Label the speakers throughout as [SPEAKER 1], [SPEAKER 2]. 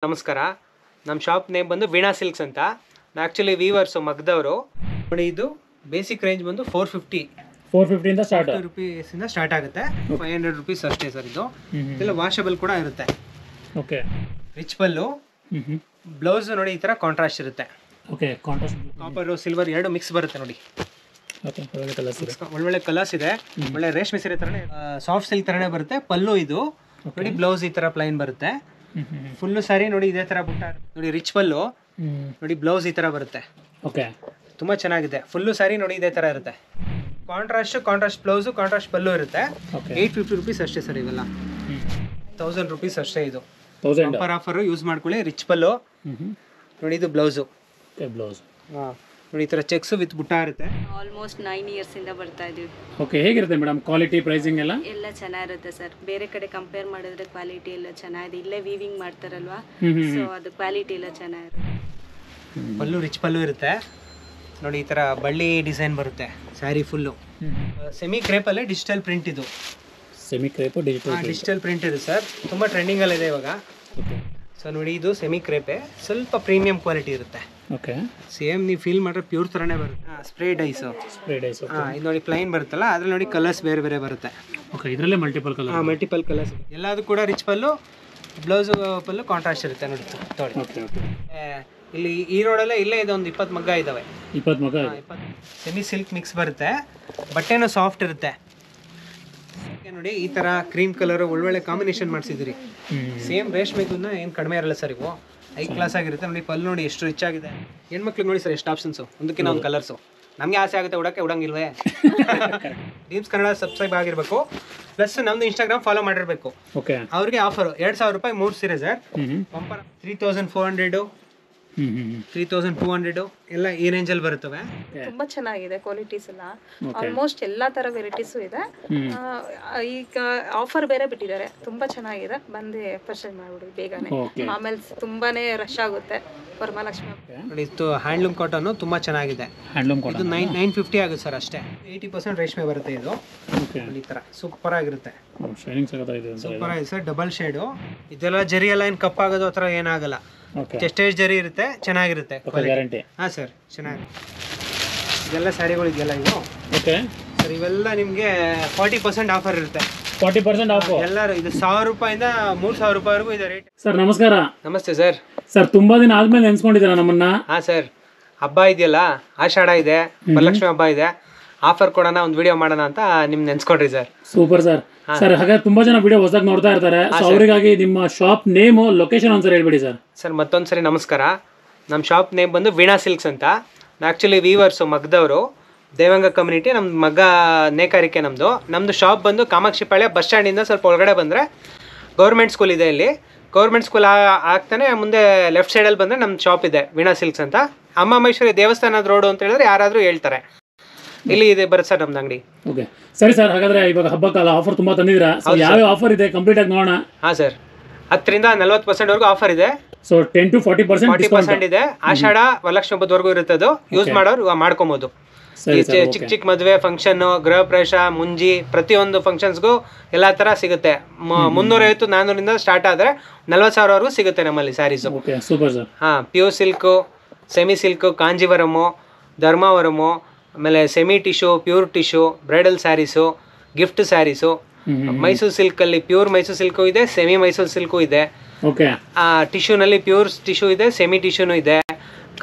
[SPEAKER 1] ನಮಸ್ಕಾರ. ನಮ್ಮ shop name ಬಂದು ವೀಣಾ ಸಿಲ್ಕ್ಸ್ ಅಂತ. ನಾವು ಆ್ಯಕ್ಚುಲಿ ವೀವರ್ಸು ಮಗ್ದವರು. ನೋಡಿ, ಇದು ಬೇಸಿಕ್ ರೇಂಜ್ ಬಂದು 450 ಇಂದ ಸ್ಟಾರ್ಟ್ ರೂಪೀಸಿಂದ ಸ್ಟಾರ್ಟ್ ಆಗುತ್ತೆ. 500 ರೂಪೀಸ್ ಅಷ್ಟೇ ಸರ್. ಇದೆಲ್ಲ ವಾಷಬಲ್ ಕೂಡ ಇರುತ್ತೆ.
[SPEAKER 2] ಓಕೆ.
[SPEAKER 1] ರಿಚ್ ಪಲ್ಲು, ಬ್ಲೌಸ್ ನೋಡಿ ಈ ಥರ ಕಾಂಟ್ರಾಸ್ಟ್ ಇರುತ್ತೆ.
[SPEAKER 2] ಓಕೆ, ಕಾಂಟ್ರಾಸ್ಟ್
[SPEAKER 1] ಕಾಪರು ಸಿಲ್ವರ್ ಎರಡು ಮಿಕ್ಸ್ ಬರುತ್ತೆ ನೋಡಿ.
[SPEAKER 2] ಓಕೆ, ಒಳ್ಳೆ ಕಲರ್ಸ್ ಇದೆ.
[SPEAKER 1] ಒಳ್ಳೆ ಕಲರ್ಸ್ ಇದೆ. ಒಳ್ಳೆ ರೇಷ್ಮೆ ಸೀರೆ ಥರನೇ ಸಾಫ್ಟ್ ಸಿಲ್ಕ್ ಥರನೇ ಬರುತ್ತೆ. ಪಲ್ಲು ಇದು ನೋಡಿ, ಬ್ಲೌಸ್ ಈ ಥರ ಪ್ಲೈನ್ ಬರುತ್ತೆ. ಫುಲ್ಲು ಸಾರಿ ನೋಡಿ ಇದೇ ಥರ ಬುಟ್ಟ ನೋಡಿ. ರಿಚ್ ಪಲ್ಲು ನೋಡಿ, ಬ್ಲೌಸ್ ಈ ಥರ ಬರುತ್ತೆ.
[SPEAKER 2] ಓಕೆ,
[SPEAKER 1] ತುಂಬ ಚೆನ್ನಾಗಿದೆ. ಫುಲ್ಲು ಸಾರಿ ನೋಡಿ ಇದೇ ಥರ ಇರುತ್ತೆ. ಕಾಂಟ್ರಾಸ್ಟ್ ಬ್ಲೌಸು, ಕಾಂಟ್ರಾಸ್ಟ್ ಪಲ್ಲು ಇರುತ್ತೆ. 850 ರೂಪೀಸ್ ಅಷ್ಟೇ ಸರ್. ಇವೆಲ್ಲ 1000 ರೂಪೀಸ್ ಅಷ್ಟೇ. ಇದು
[SPEAKER 2] 1000
[SPEAKER 1] ಆಫರು ಯೂಸ್ ಮಾಡ್ಕೊಳ್ಳಿ. ರಿಚ್ ಪಲ್ಲು ನೋಡಿ, ಇದು ಬ್ಲೌಸು.
[SPEAKER 2] ಬ್ಲೌಸ್
[SPEAKER 1] ನೋಡಿ ಈ ಥರ ಚೆಕ್ಸ್ ವಿತ್ ಬುಟ್ಟ ಇರುತ್ತೆ.
[SPEAKER 3] ಆಲ್ಮೋಸ್ಟ್ 9 ಇಯರ್ಸ್ ಇಂದ ಬರ್ತಾ ಇದೀವಿ.
[SPEAKER 2] ಓಕೆ, ಹೇಗಿರುತ್ತೆ ಮೇಡಮ್ ಕ್ವಾಲಿಟಿ, ಪ್ರೈಸಿಂಗ್ ಎಲ್ಲ
[SPEAKER 3] ಚೆನ್ನಾಗಿರುತ್ತೆ ಸರ್. ಬೇರೆ ಕಡೆ ಕಂಪೇರ್ ಮಾಡಿದ್ರೆ ಕ್ವಾಲಿಟಿ ಎಲ್ಲ ಚೆನ್ನಾಗಿದೆ. ಇಲ್ಲೇ ವೀವಿಂಗ್ ಮಾಡ್ತಾರಲ್ವಾ, ಸೊ ಅದು ಕ್ವಾಲಿಟಿ ಎಲ್ಲ ಚೆನ್ನಾಗಿರುತ್ತೆ.
[SPEAKER 1] ಪಲ್ಲು ರಿಚ್ ಪಲ್ಲು ಇರುತ್ತೆ ನೋಡಿ. ಈ ಥರ ಬಳ್ಳಿ ಡಿಸೈನ್ ಬರುತ್ತೆ ಸ್ಯಾರಿ ಫುಲ್ಲು. ಸೆಮಿ ಕ್ರೇಪಲ್ಲೇ ಡಿಜಿಟಲ್ ಪ್ರಿಂಟ್. ಇದು
[SPEAKER 2] ಸೆಮಿ ಕ್ರೇಪ್
[SPEAKER 1] ಡಿಜಿಟಲ್ ಪ್ರಿಂಟ್ ಇದು ಸರ್. ತುಂಬ ಟ್ರೆಂಡಿಂಗಲ್ಲಿದೆ ಇವಾಗ.
[SPEAKER 2] ಓಕೆ,
[SPEAKER 1] ಸೊ ನೋಡಿ, ಇದು ಸೆಮಿ ಕ್ರೇಪೆ, ಸ್ವಲ್ಪ ಪ್ರೀಮಿಯಂ ಕ್ವಾಲಿಟಿ ಇರುತ್ತೆ.
[SPEAKER 2] ಓಕೆ,
[SPEAKER 1] ಸೇಮ್ ನೀವು ಫೀಲ್ ಮಾಡ್ರೆ ಪ್ಯೂರ್ ಥರನೇ ಬರುತ್ತೆ. ಸ್ಪ್ರೇ ಡೈಸ್ ಇದು ನೋಡಿ, ಪ್ಲೈನ್ ಬರುತ್ತಲ್ಲ, ಅದ್ರಲ್ಲಿ ನೋಡಿ ಕಲರ್ಸ್ ಬೇರೆ ಬೇರೆ ಬರುತ್ತೆ.
[SPEAKER 2] ಓಕೆ, ಇದರಲ್ಲೇ ಮಲ್ಟಿಪಲ್
[SPEAKER 1] ಕಲರ್ಸ್ ಎಲ್ಲದು ಕೂಡ ರಿಚ್ ಪಲ್ಲು, ಬ್ಲೌಸ್ ಪಲ್ಲು ಕಾಂಟ್ರಾಸ್ಟ್ ಇರುತ್ತೆ ನೋಡಿ.
[SPEAKER 2] Okay, okay.
[SPEAKER 1] ಇಲ್ಲಿ ಈ ರೋಡಲ್ಲೇ ಇಲ್ಲೇ ಇದೆ ಒಂದು 20 ಮಗ್ಗ ಇದ್ದಾವೆ.
[SPEAKER 2] 20 ಮಗ್ಗ.
[SPEAKER 1] ಸೆಮಿ ಸಿಲ್ಕ್ ಮಿಕ್ಸ್ ಬರುತ್ತೆ. ಬಟ್ಟೆನೂ ಸಾಫ್ಟ್ ಇರುತ್ತೆ ನೋಡಿ. ಈ ಥರ ಕ್ರೀಮ್ ಕಲರ್ ಒಳ್ಳೊಳ್ಳೆ ಕಾಂಬಿನೇಷನ್ ಮಾಡಿಸಿದ್ರಿ. ಸೇಮ್ ರೇಷ್ಮೆಗುನ್ನ ಏನು ಕಡಿಮೆ ಇರಲ್ಲ ಸರ್. ಇವು ಹೈ ಕ್ಲಾಸ್ ಆಗಿರುತ್ತೆ ನೋಡಿ. ಪಲ್ಲು ನೋಡಿ ಎಷ್ಟು ರಿಚ್ ಆಗಿದೆ. ಹೆಣ್ಮಕ್ಳಿಗೆ ನೋಡಿ ಸರ್ ಎಷ್ಟು ಆಪ್ಷನ್ಸು, ಒಂದಕ್ಕಿಂತ ಒಂದು ಕಲರ್ಸು. ನಮಗೆ ಆಸೆ ಆಗುತ್ತೆ ಉಡಂಗಿಲ್ವೇ? ಡೀಮ್ಸ್ ಕನ್ನಡ ಸಬ್ಸ್ಕ್ರೈಬ್ ಆಗಿರಬೇಕು, ಪ್ಲಸ್ ನಮ್ದು ಇನ್ಸ್ಟಾಗ್ರಾಮ್ ಫಾಲೋ ಮಾಡಿರಬೇಕು.
[SPEAKER 2] ಓಕೆ,
[SPEAKER 1] ಅವ್ರಿಗೆ ಆಫರು 2000 ರೂಪಾಯಿ 3 ಸೀರೆ ಸರ್. ಬಂಪರ್ 3400, 3200 ಎಲ್ಲ ಈ ರೇಂಜಲ್ಲಿ ಬರುತ್ತವೆ.
[SPEAKER 3] ತುಂಬಾ ಚೆನ್ನಾಗಿದೆ ಕ್ವಾಲಿಟೀಸ್ ಎಲ್ಲ. ಆಲ್ಮೋಸ್ಟ್ ಎಲ್ಲಾ ತರ ವೆರೈಟೀಸು ಇದೆ. ಈಗ ಆಫರ್ ಬೇರೆ ಬಿಟ್ಟಿದ್ದಾರೆ. ತುಂಬಾ ಚೆನ್ನಾಗಿದೆ. ಬಂದು ಪರ್ಚೇಸ್ ಮಾಡ್ಬಿಡಿ ಬೇಗನೆ, ಆಮೇಲೆ ತುಂಬಾನೇ ರಶ್ ಆಗುತ್ತೆ. ವರಮಹಾಲಕ್ಷ್ಮಿ
[SPEAKER 1] ನೋಡಿ, ಇದು ಹ್ಯಾಂಡ್ಲೂಮ್ ಕಾಟನ್ ತುಂಬಾ ಚೆನ್ನಾಗಿದೆ.
[SPEAKER 2] ಹ್ಯಾಂಡ್ಲೂಮ್
[SPEAKER 1] ಇದು 950 ಆಗುತ್ತೆ ಸರ್ ಅಷ್ಟೇ. 80% ರೇಷ್ಮೆ ಬರುತ್ತೆ ಇದು. ಈ ತರ ಸೂಪರ್ ಆಗಿರುತ್ತೆ.
[SPEAKER 2] ಶೈನಿಂಗ್ ಸಖತ್ತಾಗಿದೆ.
[SPEAKER 1] ಸೂಪರ್ ಆಗಿದೆ ಸರ್. Double shade. ಇದೆಲ್ಲ ಜರಿ ಎಲ್ಲ ಏನು ಕಪ್ಪಾಗೋದು ಆ ಥರ ಏನಾಗಲ್ಲ. ಟೆಸ್ಟೇಜ್ ಜರಿ ಇರುತ್ತೆ, ಚೆನ್ನಾಗಿರುತ್ತೆ.
[SPEAKER 2] ಗ್ಯಾರಂಟಿ.
[SPEAKER 1] ಹಾಂ ಸರ್, ಚೆನ್ನಾಗಿದೆ. ಇದೆಲ್ಲ ಸ್ಯಾರಿಗಳು ಇದೆಯಲ್ಲ ಇವು.
[SPEAKER 2] ಓಕೆ
[SPEAKER 1] ಸರ್, ಇವೆಲ್ಲ ನಿಮಗೆ 40% ಆಫರ್ ಇರುತ್ತೆ.
[SPEAKER 2] 40% ಆಫ್.
[SPEAKER 1] ಎಲ್ಲರೂ ಇದು 1000 ರೂಪಾಯಿಂದ 3000 ರೂಪಾಯಿವರೆಗೂ ಇದೆ ರೇಟ್.
[SPEAKER 2] ಸರ್ ನಮಸ್ಕಾರ.
[SPEAKER 1] ನಮಸ್ತೆ ಸರ್.
[SPEAKER 2] ಸರ್ ತುಂಬಾ ದಿನ ಆದ್ಮೇಲೆ ನೆನ್ಸ್ಕೊಂಡಿದ್ದೀರಾ ನಮ್ಮನ್ನ?
[SPEAKER 1] ಹಾಂ ಸರ್, ಹಬ್ಬ ಇದೆಯಲ್ಲ, ಆಷಾಢ ಇದೆ, ವರಲಕ್ಷ್ಮಿ ಹಬ್ಬ ಇದೆ, ಆಫರ್ ಕೊಡೋಣ, ಒಂದು ವಿಡಿಯೋ ಮಾಡೋಣ ಅಂತ ನಿಮ್ಗೆ ನೆನ್ಸ್ಕೊಂಡ್ರಿ ಸರ್.
[SPEAKER 2] Super sir. ಸರ್ ಹಾಗಾದ್ರೆ ತುಂಬಾ ಜನ ವಿಡಿಯೋ ಹೊಸದಾಗಿ ನೋಡ್ತಾ ಇರ್ತಾರೆ, ಸೊ ಅವರಿಗಾಗಿ ನಿಮ್ಮ ಶಾಪ್ ನೇಮು, ಲೊಕೇಶನ್ ಒಂದ್ಸರಿ ಹೇಳ್ಬಿಡಿ ಸರ್.
[SPEAKER 1] ಸರ್ ಮತ್ತೊಂದ್ಸರಿ ನಮಸ್ಕಾರ. ನಮ್ಮ ಶಾಪ್ ನೇಮ್ ಬಂದು ವೀಣಾ ಸಿಲ್ಕ್ಸ್ ಅಂತ. ನಾವು ಆ್ಯಕ್ಚುಲಿ ವೀವರ್ಸು ಮಗ್ದವರು, ದೇವಂಗ ಕಮ್ಯುನಿಟಿ. ನಮ್ಮ ಮಗ್ಗ ನೇಕಾರಿಕೆ ನಮ್ಮದು ಶಾಪ್ ಬಂದು ಕಾಮಾಕ್ಷಿಪಾಳ್ಯ ಬಸ್ ಸ್ಟ್ಯಾಂಡಿಂದ ಸ್ವಲ್ಪ ಒಳಗಡೆ ಬಂದರೆ ಗೌರ್ಮೆಂಟ್ ಸ್ಕೂಲ್ ಇದೆ. ಇಲ್ಲಿ ಗೌರ್ಮೆಂಟ್ ಸ್ಕೂಲ್ ಆಗ್ತಾನೆ ಮುಂದೆ ಲೆಫ್ಟ್ ಸೈಡಲ್ಲಿ ಬಂದರೆ ನಮ್ಮ ಶಾಪ್ ಇದೆ, ವೀಣಾ ಸಿಲ್ಕ್ಸ್ ಅಂತ. ಅಮ್ಮ ಮಹೇಶ್ವರಿ ದೇವಸ್ಥಾನದ ರೋಡು ಅಂತ ಹೇಳಿದ್ರೆ ಯಾರಾದರೂ ಹೇಳ್ತಾರೆ. ಇಲ್ಲಿ ಇದೆ ಬರುತ್ತೆ ಸರ್ ನಮ್ದು ಅಂಗಡಿ.
[SPEAKER 2] ಓಕೆ ಸರಿ ಸರ್. ಹಾಗಾದ್ರೆ ಇವಾಗ ಹಬ್ಬಕ್ಕಲ್ಲ ಆಫರ್ ತುಂಬಾ ತಂದಿದ್ದೀರಾ, ಯಾವ ಆಫರ್ ಇದೆ ಕಂಪ್ಲೀಟ್ ಆಗಿ ನೋಡೋಣ.
[SPEAKER 1] ಹಾಂ ಸರ್, 10ರಿಂದ 40% ವರೆಗೂ ಆಫರ್ ಇದೆ.
[SPEAKER 2] ಸೊ 10 to 40%
[SPEAKER 1] ಇದೆ. ಆಷಾಢ ವರಲಕ್ಷ್ಮಿ ಹಬ್ಬದವರೆಗೂ ಇರುತ್ತೆ. ಅದು ಯೂಸ್ ಮಾಡೋರು ಮಾಡ್ಕೊಬೋದು. ಚಿಕ್ಕ ಚಿಕ್ಕ ಮದುವೆ ಫಂಕ್ಷನ್, ಗೃಹ ಪ್ರವೇಶ, ಮುಂಜಿ, ಪ್ರತಿಯೊಂದು ಫಂಕ್ಷನ್ಸ್ಗೂ ಎಲ್ಲ ಥರ ಸಿಗುತ್ತೆ. 350-400 ಸ್ಟಾರ್ಟ್ ಆದರೆ 40,000ವರೆಗೂ ಸಿಗುತ್ತೆ ನಮ್ಮಲ್ಲಿ ಸ್ಯಾರೀಸು.
[SPEAKER 2] Super sir.
[SPEAKER 1] ಹಾಂ, pure silk, semi silk, Kanjivaram, Dharmavaram, ಆಮೇಲೆ semi tissue, pure tissue, bridal saris, gift saris, Mysuru ಸಿಲ್ಕಲ್ಲಿ ಪ್ಯೂರ್ ಮೈಸೂರು ಸಿಲ್ಕು ಇದೆ, ಸೆಮಿ ಮೈಸೂರು ಸಿಲ್ಕು ಇದೆ. ಟಿಶ್ಯೂನಲ್ಲಿ ಪ್ಯೂರ್ ಟಿಶ್ಯೂ ಇದೆ, ಸೆಮಿ ಟಿಶ್ಯೂನು ಇದೆ.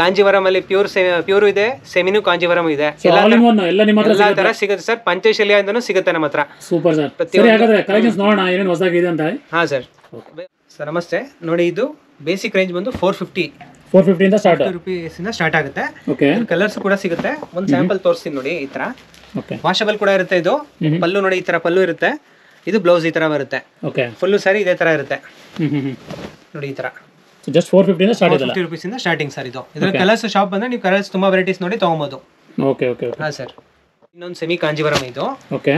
[SPEAKER 1] ಕಾಂಜಿವರಮಲ್ಲಿ ಪ್ಯೂರ್ ಇದೆ, ಸೆಮಿನು ಕಾಂಜಿವರಂ ಇದೆ. ಎಲ್ಲ ತರ ಸಿಗುತ್ತೆ ಸರ್. ಪಂಚಶೈಲಿಯಿಂದನೂ ಸಿಗುತ್ತೆ ನಮ್ಮ ಹತ್ರ.
[SPEAKER 2] Super sir.
[SPEAKER 1] ಹಾಂ ಸರ್. ಸರ್ ನಮಸ್ತೆ. ನೋಡಿ, ಇದು ಬೇಸಿಕ್ ರೇಂಜ್ ಬಂದು 450 ರೂಪೀಸಿಂದ ಸ್ಟಾರ್ಟ್ ಆಗುತ್ತೆ. ಕಲರ್ಸ್ ಕೂಡ ಸಿಗುತ್ತೆ. ಒಂದು ಸ್ಯಾಂಪಲ್ ತೋರಿಸ್ತೀನಿ ನೋಡಿ. ಈ ತರ ವಾಷಬಲ್ ಕೂಡ ಇರುತ್ತೆ. ಇದು ಪಲ್ಲು ನೋಡಿ, ಈ ತರ ಪಲ್ಲು ಇರುತ್ತೆ. ಇದು ಬ್ಲೌಸ್ ಈ ತರ ಬರುತ್ತೆ. ಫುಲ್ಲು ಸಾರಿ ಇದೇ ತರ ಇರುತ್ತೆ ನೋಡಿ. ಈ ತರ
[SPEAKER 2] ಜಸ್ಟ್ 450
[SPEAKER 1] ರೂಪೀಸಿಂದ ಸ್ಟಾರ್ಟಿಂಗ್ ಸರ್. ಇದು ಇದ್ರ ಕಲರ್ಸ್ ಶಾಪ್ ಬಂದ್ರೆ ನೀವು ಕಲರ್ಸ್ ತುಂಬಾ ವೆರೈಟೀಸ್ ನೋಡಿ ತಗೊಬೋದು. ಹಾಂ ಸರ್. ಇನ್ನೊಂದು ಸೆಮಿ ಕಾಂಜಿವರಂ ಇದು.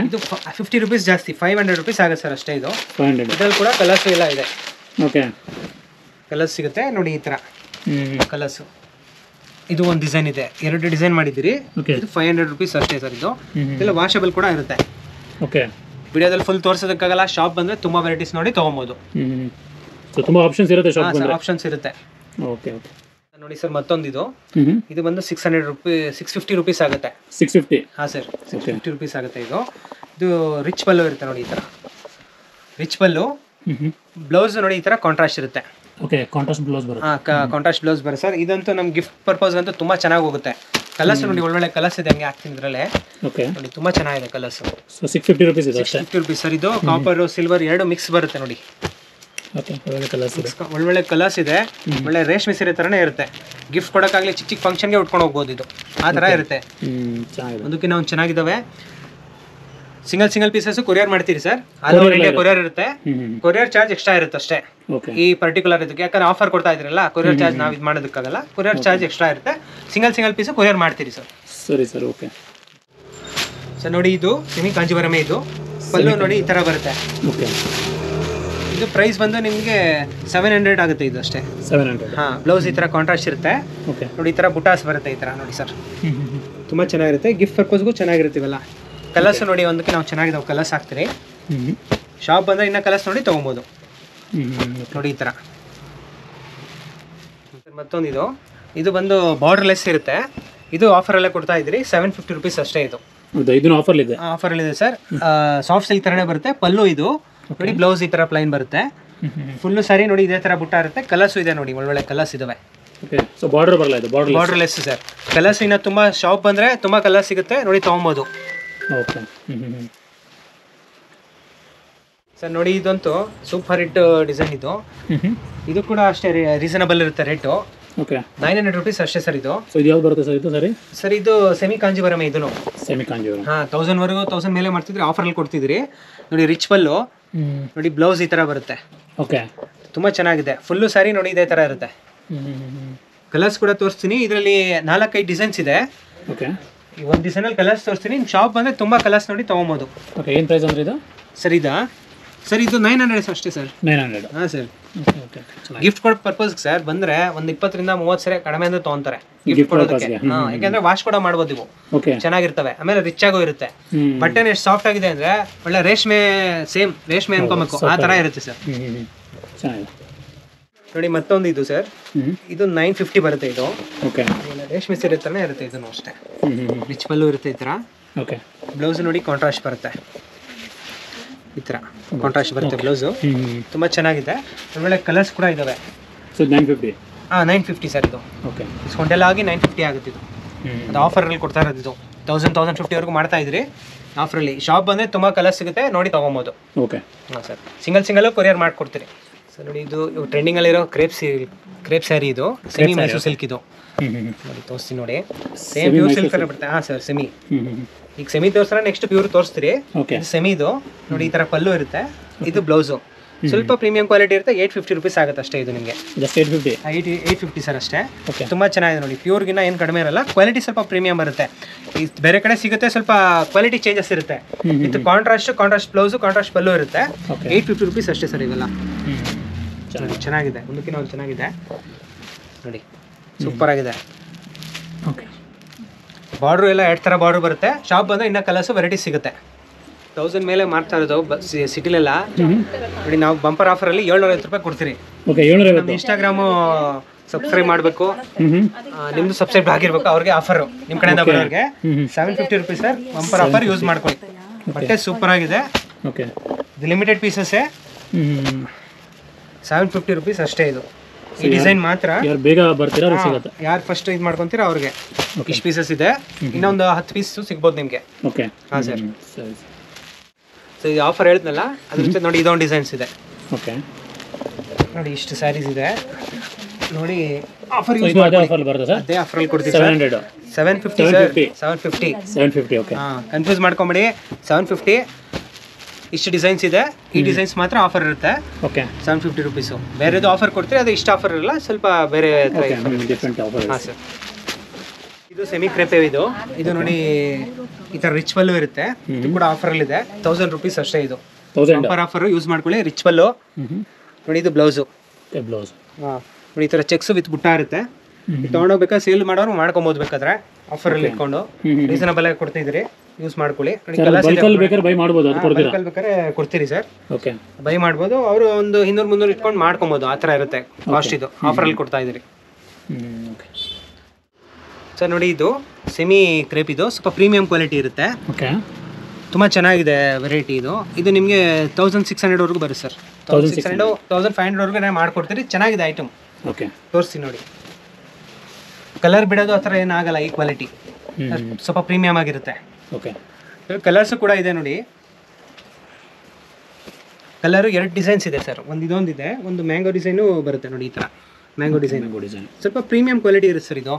[SPEAKER 1] ಇದು 50 ರೂಪೀಸ್ ಜಾಸ್ತಿ, 500 ರೂಪೀಸ್ ಆಗುತ್ತೆ ಸರ್ ಅಷ್ಟೇ. ಇದು ಇದ್ರಲ್ಲಿ ಕೂಡ ಕಲರ್ಸ್ ಎಲ್ಲ ಇದೆ. ಕಲರ್ಸ್ ಸಿಗುತ್ತೆ ನೋಡಿ. ಈ ತರ ಕಲರ್ಸ್. ಇದು ಒಂದು ಡಿಸೈನ್ ಇದೆ, 2 ಡಿಸೈನ್ ಮಾಡಿದ್ದೀರಿ. ಇದು 500 ರೂಪೀಸ್ ಅಷ್ಟೇ ಸರ್. ಇದೆಲ್ಲ ವಾಷಬಲ್ ಕೂಡ ಇರುತ್ತೆ. ವಿಡಿಯೋದಲ್ಲಿ ಫುಲ್ ತೋರಿಸೋದಕ್ಕಾಗಲ್ಲ. ಶಾಪ್ ಬಂದರೆ ತುಂಬ ವೆರೈಟೀಸ್ ನೋಡಿ ತೊಗೊಬೋದು.
[SPEAKER 2] ಸೊ ತುಂಬ ಆಪ್ಷನ್ಸ್ ಇರುತ್ತೆ ಶಾಪ್ ಬಂದರೆ.
[SPEAKER 1] ಆಪ್ಷನ್ಸ್ ಇರುತ್ತೆ.
[SPEAKER 2] ಓಕೆ ಓಕೆ
[SPEAKER 1] ನೋಡಿ ಸರ್, ಮತ್ತೊಂದು ಇದು ಬಂದು 600 ರೂಪೀಸ್ 650 ರೂಪೀಸ್ ಆಗುತ್ತೆ.
[SPEAKER 2] 650.
[SPEAKER 1] ಹಾಂ ಸರ್, 650 ರೂಪೀಸ್ ಆಗುತ್ತೆ. ಇದು ರಿಚ್ ಪಲ್ಲು ಇರುತ್ತೆ ನೋಡಿ, ಈ ಥರ ರಿಚ್ ಪಲ್ಲು. ಬ್ಲೌಸ್ ನೋಡಿ ಈ ಥರ ಕಾಂಟ್ರಾಸ್ಟ್ ಇರುತ್ತೆ.
[SPEAKER 2] ಓಕೆ, ಕಾಂಟ್ರಾಸ್ಟ್ ಬ್ಲೌಸ್ ಬರುತ್ತೆ.
[SPEAKER 1] ಹಾಂ, ಕಾಂಟ್ರಾಸ್ಟ್ ಬ್ಲೌಸ್ ಬರುತ್ತೆ ಸರ್. ಇದಂತೂ ನಮ್ಮ ಗಿಫ್ಟ್ ಪರ್ಪಸ್ ಅಂತೂ ತುಂಬ ಚೆನ್ನಾಗಿ ಹೋಗುತ್ತೆ. ಕಲರ್ಸ್ ನೋಡಿ, ಒಳ್ಳೊಳ್ಳೆ ಕಲರ್ಸ್ ಇದೆ, ಹಂಗೆ ಹಾಕ್ತೀನಿ ಇದರಲ್ಲೇ.
[SPEAKER 2] ಓಕೆ
[SPEAKER 1] ನೋಡಿ, ತುಂಬ ಚೆನ್ನಾಗಿದೆ ಕಲರ್ಸ್.
[SPEAKER 2] ಸೊ 650 ರೂಪೀಸ್ ಇದೆ ಅಷ್ಟೇ.
[SPEAKER 1] 650 ರೂಪೀಸ್ ಸರ್. ಇದು ಕಾಪರ್ ಸಿಲ್ವರ್ ಎರಡು ಮಿಕ್ಸ್ ಬರುತ್ತೆ ನೋಡಿ.
[SPEAKER 2] ಓಕೆ, ಒಳ್ಳೆ ಕಲರ್ಸ್ ಇದೆ,
[SPEAKER 1] ಒಳ್ಳೊಳ್ಳೆ ಕಲರ್ಸ್ ಇದೆ. ಒಳ್ಳೆ ರೇಷ್ಮೆ ಸೀರೆ ಥರನೇ ಇರುತ್ತೆ. ಗಿಫ್ಟ್ ಕೊಡೋಕ್ಕಾಗಲಿ, ಚಿಕ್ಕ ಚಿಕ್ಕ ಫಂಕ್ಷನ್ಗೆ ಉಟ್ಕೊಂಡು ಹೋಗ್ಬೋದು. ಇದು ಆ ಥರ ಇರುತ್ತೆ.
[SPEAKER 2] ಚೆನ್ನಾಗಿದೆ.
[SPEAKER 1] ಅದಕ್ಕೆ ನಾವು ಚೆನ್ನಾಗಿದ್ದಾವೆ. ಸಿಂಗಲ್ ಪೀಸಸ್ ಕೊರಿಯರ್ ಮಾಡ್ತೀರಿ sir. All over India courier ಇರುತ್ತೆ. ಕೊರಿಯರ್ ಚಾರ್ಜ್ ಎಕ್ಸ್ಟ್ರಾ ಇರುತ್ತೆ ಅಷ್ಟೇ ಈ ಪರ್ಟಿಕ್ಯುಲರ್ ಇದಕ್ಕೆ. ಯಾಕಂದ್ರೆ ಆಫರ್ ಕೊಡ್ತಾ ಇದ್ರಲ್ಲ, ಕೊರಿಯರ್ ಚಾರ್ಜ್ ನಾವು ಇದು ಮಾಡೋದಕ್ಕಾಗಲ್ಲ. ಕೊರಿಯರ್ ಚಾರ್ಜ್ ಎಕ್ಸ್ಟ್ರಾ ಇರುತ್ತೆ. ಸಿಂಗಲ್ ಪೀಸ್ ಕೊರಿಯರ್ ಮಾಡ್ತೀರಿ ಸರ್.
[SPEAKER 2] ಸರಿ ಸರ್, ಓಕೆ
[SPEAKER 1] ಸರ್. ನೋಡಿ, ಇದು ಸೆಮಿ ಕಾಂಜೀವರಮೇ. ಇದು ಪಲ್ಲು ನೋಡಿ ಈ ಥರ ಬರುತ್ತೆ.
[SPEAKER 2] ಓಕೆ,
[SPEAKER 1] ಇದು ಪ್ರೈಸ್ ಬಂದು ನಿಮಗೆ 700 ಆಗುತ್ತೆ. ಇದು ಅಷ್ಟೇ,
[SPEAKER 2] 700.
[SPEAKER 1] ಹಾಂ. ಬ್ಲೌಸ್ ಈ ಥರ ಕಾಂಟ್ರಾಸ್ಟ್ ಇರುತ್ತೆ.
[SPEAKER 2] ಓಕೆ,
[SPEAKER 1] ನೋಡಿ ಈ ಥರ ಬುಟಾಸ್ ಬರುತ್ತೆ ಈ ಥರ ನೋಡಿ ಸರ್. ತುಂಬ ಚೆನ್ನಾಗಿರುತ್ತೆ. ಗಿಫ್ಟ್ ಪರ್ಪಸ್ಗೂ ಚೆನ್ನಾಗಿರುತ್ತೀವಲ್ಲ. ಕಲರ್ಸ್ ನೋಡಿ, ಒಂದಕ್ಕೆ ನಾವು ಚೆನ್ನಾಗಿದ್ದಾವೆ ಕಲರ್ಸ್ ಹಾಕ್ತೀರಿ. ಶಾಪ್ ಬಂದರೆ ಇನ್ನೂ ಕಲರ್ಸ್ ನೋಡಿ ತೊಗೊಬೋದು. ನೋಡಿ ಈ ಥರ. ಮತ್ತೊಂದು ಇದು ಬಂದು ಬಾರ್ಡರ್ಲೆಸ್ ಇರುತ್ತೆ. ಇದು ಆಫರಲ್ಲೇ ಕೊಡ್ತಾ ಇದ್ದೀರಿ, 750 ರೂಪೀಸ್ ಅಷ್ಟೇ. ಇದು
[SPEAKER 2] ಇದನ್ನು ಆಫರ್ಲಿದೆ.
[SPEAKER 1] ಆಫರಲ್ಲಿದೆ ಸರ್. ಸಾಫ್ಟ್ ಸಿಲ್ಕ್ ಥರನೇ ಬರುತ್ತೆ. ಪಲ್ಲು ಇದು ನೋಡಿ, ಬ್ಲೌಸ್ ಈ ಥರ ಪ್ಲೈನ್ ಬರುತ್ತೆ. ಫುಲ್ಲು ಸಾರಿ ನೋಡಿ ಇದೇ ಥರ ಬುಟ್ಟ ಇರುತ್ತೆ. ಕಲರ್ಸು ಇದೆ ನೋಡಿ, ಒಳ್ಳೊಳ್ಳೆ ಕಲರ್ಸ್ ಇದಾವೆ.
[SPEAKER 2] ಓಕೆ, ಸೊ ಬಾರ್ಡರ್ ಬರಲ್ಲ, ಇದು
[SPEAKER 1] ಬಾರ್ಡರ್ಲೆಸ್ ಸರ್. ಕಲರ್ಸ್ ಇನ್ನು ತುಂಬ ಶಾಪ್ ಬಂದರೆ ತುಂಬ ಕಲರ್ಸ್ ಸಿಗುತ್ತೆ ನೋಡಿ, ತೊಗೊಬೋದು.
[SPEAKER 2] Okay
[SPEAKER 1] sir. ನೋಡಿ, ಇದಂತೂ ಸೂಪರ್ ಹಿಟ್ ಡಿಸೈನ್. ಇದು ಕೂಡ ಅಷ್ಟೇ ರೀಸನಬಲ್ ಇರುತ್ತೆ ರೇಟು.
[SPEAKER 2] ಓಕೆ,
[SPEAKER 1] 900 ರೂಪೀಸ್ ಅಷ್ಟೇ ಸರ್. ಇದು
[SPEAKER 2] ಯಾವ್ದು ಬರುತ್ತೆ ಸರ್? ಇದು ಸರಿ
[SPEAKER 1] ಸರ್, ಇದು ಸೆಮಿ ಕಾಂಜೀವರಮೇ. ಇದನ್ನು
[SPEAKER 2] ಸೆಮಿ ಕಾಂಜೀವರಂ.
[SPEAKER 1] ಹಾಂ, 1000 ಮೇಲೆ ಮಾಡ್ತಿದ್ರೆ ಆಫರಲ್ಲಿ ಕೊಡ್ತಿದ್ರಿ ನೋಡಿ. ರಿಚ್ ಪಲ್ಲು ನೋಡಿ, ಬ್ಲೌಸ್ ಈ ಥರ ಬರುತ್ತೆ.
[SPEAKER 2] ಓಕೆ,
[SPEAKER 1] ತುಂಬ ಚೆನ್ನಾಗಿದೆ. ಫುಲ್ಲು ಸ್ಯಾರಿ ನೋಡಿ ಇದೇ ಥರ ಇರುತ್ತೆ. ಕಲರ್ಸ್ ಕೂಡ ತೋರಿಸ್ತೀನಿ. ಇದರಲ್ಲಿ 4-5 ಡಿಸೈನ್ಸ್ ಇದೆ.
[SPEAKER 2] ಓಕೆ,
[SPEAKER 1] ಈ ಒಂದು ಡಿಸೈನಲ್ಲಿ ಕಲರ್ಸ್ ತೋರಿಸ್ತೀನಿ. ನಿಮ್ಮ ಶಾಪ್ ಬಂದರೆ ತುಂಬ ಕಲರ್ಸ್ ನೋಡಿ ತೊಗೊಬೋದು.
[SPEAKER 2] ಓಕೆ, ಏನು ಪ್ರೈಸ್ ಅಂದರೆ ಇದು?
[SPEAKER 1] ಸರ್ ಇದು 900 ಅಷ್ಟೇ ಸರ್.
[SPEAKER 2] 900.
[SPEAKER 1] ಹಾಂ ಸರ್.
[SPEAKER 2] ಓಕೆ,
[SPEAKER 1] ಗಿಫ್ಟ್ ಕೊಡೋ ಪರ್ಪಸ್ಗೆ ಸರ್ ಬಂದರೆ ಒಂದು 20ರಿಂದ 30 ಸೀರೆ ಕಡಿಮೆ ಅಂದ್ರೆ ತೊಗೊಂತಾರೆ ಗಿಫ್ಟ್ ಕೊಡೋದಕ್ಕೆ. ಹಾಂ, ಯಾಕೆಂದರೆ ವಾಶ್ ಕೂಡ ಮಾಡ್ಬೋದು ಇವು.
[SPEAKER 2] ಓಕೆ,
[SPEAKER 1] ಚೆನ್ನಾಗಿರ್ತವೆ. ಆಮೇಲೆ ರಿಚ್ ಆಗೋ ಇರುತ್ತೆ. ಬಟ್ಟೆ ಎಷ್ಟು ಸಾಫ್ಟ್ ಆಗಿದೆ ಅಂದರೆ ಒಳ್ಳೆ ರೇಷ್ಮೆ, ಸೇಮ್ ರೇಷ್ಮೆ ಅನ್ಕೊಬೇಕು, ಆ ಥರ ಇರುತ್ತೆ ಸರ್.
[SPEAKER 2] ಚೆನ್ನಾಗಿದೆ.
[SPEAKER 1] ನೋಡಿ, ಮತ್ತೊಂದು ಇದು ಸರ್. ಇದು 950 ಬರುತ್ತೆ. ಇದು
[SPEAKER 2] ಓಕೆ,
[SPEAKER 1] ರೇಷ್ಮೆ ಸೀರೆ ಥರನೇ ಇರುತ್ತೆ. ಇದನ್ನು ಅಷ್ಟೇ ರಿಚ್ ಪಲ್ಲು ಇರುತ್ತೆ ಈ ಥರ.
[SPEAKER 2] ಓಕೆ,
[SPEAKER 1] ಬ್ಲೌಸ್ ನೋಡಿ ಕಾಂಟ್ರಾಸ್ಟ್ ಬರುತ್ತೆ. ಈ ಥರ ಕಾಂಟ್ರಾಸ್ಟ್ ಬರುತ್ತೆ ಬ್ಲೌಸು. ತುಂಬ ಚೆನ್ನಾಗಿದೆ. ಒಳ್ಳೆ ಕಲರ್ಸ್ ಕೂಡ ಇದ್ದಾವೆ.
[SPEAKER 2] ಸೊ 950.
[SPEAKER 1] ಹಾಂ, 950 ಸರ್. ಇದು
[SPEAKER 2] ಓಕೆ,
[SPEAKER 1] ಡಿಸ್ಕೌಂಟ್ ಎಲ್ಲ ಆಗಿ 950 ಆಗುತ್ತೆ. ಇದು ಅದು ಆಫರಲ್ಲಿ ಕೊಡ್ತಾ ಇರೋದು. ಇದು 1050ವರೆಗೂ ಮಾಡ್ತಾ ಇದ್ರಿ ಆಫರಲ್ಲಿ. ಶಾಪ್ ಬಂದರೆ ತುಂಬ ಕಲರ್ಸ್ ಸಿಗುತ್ತೆ ನೋಡಿ, ತೊಗೊಬೋದು.
[SPEAKER 2] ಓಕೆ,
[SPEAKER 1] ಹಾಂ ಸರ್. ಸಿಂಗಲ್ ಕೊರಿಯರ್ ಮಾಡಿಕೊಡ್ತೀರಿ ಸರ್. ನೋಡಿ, ಇದು ಟ್ರೆಂಡಿಂಗಲ್ಲಿರೋ ಕ್ರೇಪ್ ಸ್ಯಾರಿ. ಇದು ಸೆಮಿ ಮೈಸೂರು ಸಿಲ್ಕ್. ಇದು ನೋಡಿ ತೋರಿಸ್ತೀನಿ ನೋಡಿ. ಸೇಮ್ ಪ್ಯೂರ್ ಸಿಲ್ಕ್ ಬರುತ್ತೆ. ಹಾಂ ಸರ್, ಸೆಮಿ. ಈಗ ಸೆಮಿ ತೋರಿಸ್ರೆ ನೆಕ್ಸ್ಟ್ ಪ್ಯೂರ್ ತೋರಿಸ್ತೀರಿ. ಸೆಮಿ ಇದು ನೋಡಿ ಈ ಥರ ಪಲ್ಲು ಇರುತ್ತೆ. ಇದು ಬ್ಲೌಸು ಸ್ವಲ್ಪ ಪ್ರೀಮಿಯಂ ಕ್ವಾಲಿಟಿ ಇರುತ್ತೆ. 850 ರೂಪೀಸ್ ಆಗುತ್ತೆ ಅಷ್ಟೇ. ಇದು ನಿಮಗೆ
[SPEAKER 2] ಜಸ್ಟ್ 850
[SPEAKER 1] ಸರ್ ಅಷ್ಟೇ. ತುಂಬ ಚೆನ್ನಾಗಿದೆ ನೋಡಿ. ಪ್ಯೂರ್ಗಿನ್ನ ಏನು ಕಡಿಮೆ ಇರಲ್ಲ. ಕ್ವಾಲಿಟಿ ಸ್ವಲ್ಪ ಪ್ರೀಮಿಯಂ ಬರುತ್ತೆ. ಬೇರೆ ಕಡೆ ಸಿಗುತ್ತೆ, ಸ್ವಲ್ಪ ಕ್ವಾಲಿಟಿ ಚೇಂಜಸ್ ಇರುತ್ತೆ. ಇದು ಕಾಂಟ್ರಾಸ್ಟ್ ಬ್ಲೌಸು, ಕಾಂಟ್ರಾಸ್ಟ್ ಪಲ್ಲು ಇರುತ್ತೆ. 850 ರೂಪೀಸ್ ಅಷ್ಟೇ ಸರ್ ಇವೆಲ್ಲ. ಚೆನ್ನಾಗಿದೆ, ಒಂದಕ್ಕಿಂತ ಒಂದು ಚೆನ್ನಾಗಿದೆ ನೋಡಿ. ಸೂಪರ್ ಆಗಿದೆ.
[SPEAKER 2] ಓಕೆ,
[SPEAKER 1] ಬಾರ್ಡ್ರು ಎಲ್ಲ 2 ಥರ ಬಾರ್ಡ್ರ್ ಬರುತ್ತೆ. ಶಾಪ್ ಬಂದರೆ ಇನ್ನೂ ಕಲರ್ಸು ವೆರೈಟೀಸ್ ಸಿಗುತ್ತೆ. 1000 ಮೇಲೆ ಮಾಡ್ತಾ ಇರೋದು ಸಿಟಿಲೆಲ್ಲ ನೋಡಿ. ನಾವು ಬಂಪರ್ ಆಫರಲ್ಲಿ 750 ರೂಪಾಯಿ ಕೊಡ್ತೀರಿ.
[SPEAKER 2] ಓಕೆ, 750.
[SPEAKER 1] ನಮ್ಮ ಇನ್ಸ್ಟಾಗ್ರಾಮು ಸಬ್ಸ್ಕ್ರೈಬ್ ಮಾಡಬೇಕು, ನಿಮ್ಮದು ಸಬ್ಸ್ಕ್ರೈಬ್ ಆಗಿರ್ಬೇಕು. ಅವ್ರಿಗೆ ಆಫರು ನಿಮ್ಮ ಕಡೆಯಿಂದ ಬರೋರಿಗೆ 750 rupees sir. Bumper offer use ಮಾಡ್ಕೊಳ್ಳಿ. ಬಟ್ಟೆ ಸೂಪರ್ ಆಗಿದೆ.
[SPEAKER 2] ಓಕೆ,
[SPEAKER 1] ಇದು ಲಿಮಿಟೆಡ್ ಪೀಸಸ್ಸೇ. 750 ರೂಪೀಸ್ ಅಷ್ಟೇ. ಇದು ಈ ಡಿಸೈನ್ ಮಾತ್ರ.
[SPEAKER 2] ಯಾರು ಬೇಗ ಬರ್ತೀರಾ ಸಿಗುತ್ತೆ.
[SPEAKER 1] ಯಾರು ಫಸ್ಟ್ ಇದು ಮಾಡ್ಕೊತೀರಾ ಅವ್ರಿಗೆ ಇಷ್ಟು ಪೀಸಸ್ ಇದೆ. ಇನ್ನೊಂದು 10 ಪೀಸ್ ಸಿಗ್ಬೋದು ನಿಮಗೆ.
[SPEAKER 2] ಓಕೆ,
[SPEAKER 1] ಹಾಂ ಸರ್. ಸೊ ಇದು ಆಫರ್ ಹೇಳಿದ್ನಲ್ಲ, ಅದ್ರ ಜೊತೆ ನೋಡಿ ಇದೊಂದು ಡಿಸೈನ್ಸ್ ಇದೆ.
[SPEAKER 2] ಓಕೆ,
[SPEAKER 1] ನೋಡಿ ಇಷ್ಟು ಸ್ಯಾರೀಸ್ ಇದೆ ನೋಡಿ. ಆಫರ್
[SPEAKER 2] ಬರುತ್ತೆ ಸರ್.
[SPEAKER 1] ಅದೇ ಆಫರಲ್ಲಿ ಕೊಡ್ತೀವಿ.
[SPEAKER 2] 700.
[SPEAKER 1] 750 ಸರ್. 750.
[SPEAKER 2] ಓಕೆ,
[SPEAKER 1] ಹಾಂ, ಕನ್ಫ್ಯೂಸ್ ಮಾಡ್ಕೊಂಬಿಡಿ. 750 ಇಷ್ಟು ಡಿಸೈನ್ಸ್ ಇದೆ. ಈ ಡಿಸೈನ್ಸ್ ಮಾತ್ರ ಆಫರ್ ಇರುತ್ತೆ.
[SPEAKER 2] Okay,
[SPEAKER 1] 750 rupees. ಬೇರೆದು ಆಫರ್ ಕೊಡ್ತೀರಿ, ಅದು ಇಷ್ಟು ಆಫರ್ ಇರಲ್ಲ, ಸ್ವಲ್ಪ ಬೇರೆ
[SPEAKER 2] ಡಿಫ್ರೆಂಟ್ ಆಫರ್.
[SPEAKER 1] ಹಾಂ ಸರ್. ಇದು ಸೆಮಿ ಕ್ರೇಪೆ. ಇದು ನೋಡಿ ಈ ಥರ ರಿಚ್ ಪಲ್ಲು ಇರುತ್ತೆ. ಇದು ಕೂಡ ಆಫರಲ್ಲಿದೆ. 1000 ರೂಪೀಸ್ ಅಷ್ಟೇ. ಇದು ಬಂಪರ್ ಆಫರ್, ಯೂಸ್ ಮಾಡ್ಕೊಳ್ಳಿ. ರಿಚ್ ಪಲ್ಲು ನೋಡಿ. ಇದು ಬ್ಲೌಸು. ಹಾಂ, ನೋಡಿ ಈ ಥರ ಚೆಕ್ಸು ವಿತ್ ಬುಟ್ಟ ಇರುತ್ತೆ. ತೊಗೊಂಡೋಗ್ಬೇಕಾದ್ರೆ ಸೇಲ್ ಮಾಡೋರು ಮಾಡ್ಕೊಬೋದು ಬೇಕಾದ್ರೆ. ಆಫರಲ್ಲಿ ಇಟ್ಕೊಂಡು ರೀಸನಬಲ್ ಆಗಿ ಕೊಡ್ತಿದ್ದೀರಿ. ಯೂಸ್ ಮಾಡ್ಕೊಳ್ಳಿ. ನೋಡಿ
[SPEAKER 2] ಸರ್
[SPEAKER 1] ಕಲರ್ಸ್
[SPEAKER 2] ಬಲ್ಕಲ್ಲಿ ಬೇಕಾದ್ರೆ ಬೈ ಮಾಡ್ಬೋದು, ಅದು ಕೊಡ್ತೀರಾ?
[SPEAKER 1] ಬೇಕಾದ್ರೆ ಕೊಡ್ತೀರಿ ಸರ್,
[SPEAKER 2] ಓಕೆ.
[SPEAKER 1] ಬೈ ಮಾಡ್ಬೋದು. ಅವರು ಒಂದು 200-300 ಇಟ್ಕೊಂಡು ಮಾಡ್ಕೊಬೋದು, ಆ ಥರ ಇರುತ್ತೆ ಕಾಸ್ಟ್. ಇದು ಆಫರಲ್ಲಿ ಕೊಡ್ತಾ ಇದ್ದೀರಿ
[SPEAKER 2] ಓಕೆ
[SPEAKER 1] ಸರ್. ನೋಡಿ ಇದು ಸೆಮಿ ಕ್ರೇಪ್, ಇದು ಸ್ವಲ್ಪ ಪ್ರೀಮಿಯಂ ಕ್ವಾಲಿಟಿ ಇರುತ್ತೆ,
[SPEAKER 2] ಓಕೆ.
[SPEAKER 1] ತುಂಬ ಚೆನ್ನಾಗಿದೆ ವೆರೈಟಿ ಇದು. ಇದು ನಿಮಗೆ 1600ವರೆಗೂ ಬರುತ್ತೆ ಸರ್. 1600 1500ವರೆಗೂ ಮಾಡ್ಕೊಡ್ತೀರಿ. ಚೆನ್ನಾಗಿದೆ ಐಟಮ್.
[SPEAKER 2] ಓಕೆ
[SPEAKER 1] ತೋರಿಸ್ತೀನಿ ನೋಡಿ. ಕಲರ್ ಬಿಡೋದು ಆ ಥರ ಏನಾಗಲ್ಲ, ಈ ಕ್ವಾಲಿಟಿ ಸ್ವಲ್ಪ ಪ್ರೀಮಿಯಮ್ ಆಗಿರುತ್ತೆ.
[SPEAKER 2] ಓಕೆ.
[SPEAKER 1] ಕಲರ್ಸು ಕೂಡ ಇದೆ ನೋಡಿ. ಕಲರು 2 ಡಿಸೈನ್ಸ್ ಇದೆ ಸರ್. ಇದೊಂದಿದೆ, ಒಂದು ಮ್ಯಾಂಗೋ ಡಿಸೈನು ಬರುತ್ತೆ ನೋಡಿ. ಈ ಥರ ಮ್ಯಾಂಗೋ ಡಿಸೈನ್ ಸ್ವಲ್ಪ ಪ್ರೀಮಿಯಂ ಕ್ವಾಲಿಟಿ ಇರುತ್ತೆ ಸರ್ ಇದು.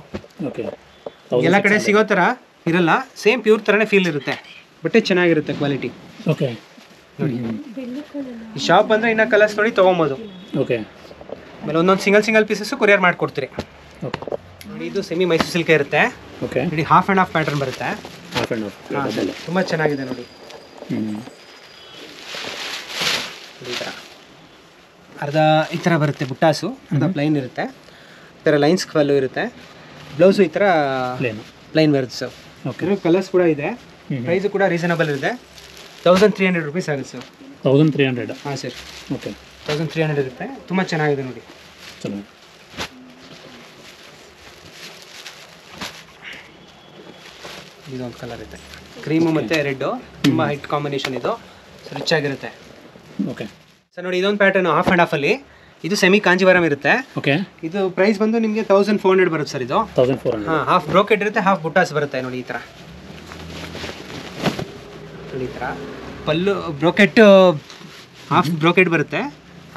[SPEAKER 2] ಓಕೆ.
[SPEAKER 1] ಎಲ್ಲ ಕಡೆ ಸಿಗೋ ಥರ ಇರಲ್ಲ, ಸೇಮ್ ಪ್ಯೂರ್ ಥರನೇ ಫೀಲ್ ಇರುತ್ತೆ. ಬಟ್ಟೆ ಚೆನ್ನಾಗಿರುತ್ತೆ ಕ್ವಾಲಿಟಿ.
[SPEAKER 2] ಓಕೆ
[SPEAKER 1] ನೋಡಿ ಈ ಶಾಪ್ ಬಂದರೆ ಇನ್ನೂ ಕಲರ್ಸ್ ನೋಡಿ ತೊಗೊಬೋದು.
[SPEAKER 2] ಓಕೆ.
[SPEAKER 1] ಆಮೇಲೆ ಒಂದೊಂದು ಸಿಂಗಲ್ ಪೀಸಸ್ಸು ಕೊರಿಯರ್ ಮಾಡಿಕೊಡ್ತೀರಿ.
[SPEAKER 2] ಓಕೆ.
[SPEAKER 1] ನೋಡಿ ಇದು ಸೆಮಿ ಮೈಸೂರು ಸಿಲ್ಕ್ ಇರುತ್ತೆ.
[SPEAKER 2] ಓಕೆ.
[SPEAKER 1] ನೋಡಿ ಹಾಫ್ ಆ್ಯಂಡ್ ಹಾಫ್ ಪ್ಯಾಟರ್ನ್ ಬರುತ್ತೆ.
[SPEAKER 2] ಹಾಫ್ ಆ್ಯಂಡ್ ಹಾಫ್
[SPEAKER 1] ತುಂಬ ಚೆನ್ನಾಗಿದೆ ನೋಡಿ. ಈ ಥರ ಅರ್ಧ ಈ ಥರ ಬರುತ್ತೆ ಬುಟ್ಟಾಸು, ಅರ್ಧ ಪ್ಲೈನ್ ಇರುತ್ತೆ. ಈ ಥರ ಲೈನ್ಸ್ ಕಲ್ಲು ಇರುತ್ತೆ. ಬ್ಲೌಸು ಈ ಥರ ಪ್ಲೈನ್ ಬರುತ್ತೆ ಸರ್. ಓಕೆ. ಕಲರ್ಸ್ ಕೂಡ ಇದೆ. ಪ್ರೈಸು ಕೂಡ ರೀಸನಬಲ್ ಇದೆ. 1300 ರುಪೀಸ್ ಆಗುತ್ತೆ ಸರ್.
[SPEAKER 2] 1300.
[SPEAKER 1] ಹಾಂ ಸರ್.
[SPEAKER 2] ಓಕೆ.
[SPEAKER 1] 1300 ಇರುತ್ತೆ. ತುಂಬ ಚೆನ್ನಾಗಿದೆ ನೋಡಿ.
[SPEAKER 2] ಚೆನ್ನಾಗಿ.
[SPEAKER 1] ಇದೊಂದು ಕಲರ್ ಇದೆ, ಕ್ರೀಮು ಮತ್ತು ರೆಡ್ಡು, ತುಂಬ ಹೈಟ್ ಕಾಂಬಿನೇಷನ್. ಇದು ರಿಚ್ ಆಗಿರುತ್ತೆ.
[SPEAKER 2] ಓಕೆ
[SPEAKER 1] ಸರ್ ನೋಡಿ ಇದೊಂದು ಪ್ಯಾಟರ್ನ್ ಹಾಫ್ ಆ್ಯಂಡ್ ಹಾಫಲ್ಲಿ. ಇದು ಸೆಮಿ ಕಾಂಜಿವರಂ ಇರುತ್ತೆ.
[SPEAKER 2] ಓಕೆ.
[SPEAKER 1] ಇದು ಪ್ರೈಸ್ ಬಂದು ನಿಮಗೆ 1400 ಬರುತ್ತೆ ಸರ್. ಇದು
[SPEAKER 2] 1400.
[SPEAKER 1] ಹಾಂ, ಹಾಫ್ ಬ್ರೋಕೆಟ್ ಇರುತ್ತೆ, ಹಾಫ್ ಬುಟ್ಟಾಸ್ ಬರುತ್ತೆ ನೋಡಿ. ಈ ಥರ ನೋಡಿ, ಈ ಥರ ಪಲ್ಲು ಬ್ರೋಕೆಟ್, ಹಾಫ್ ಬ್ರೋಕೆಟ್ ಬರುತ್ತೆ.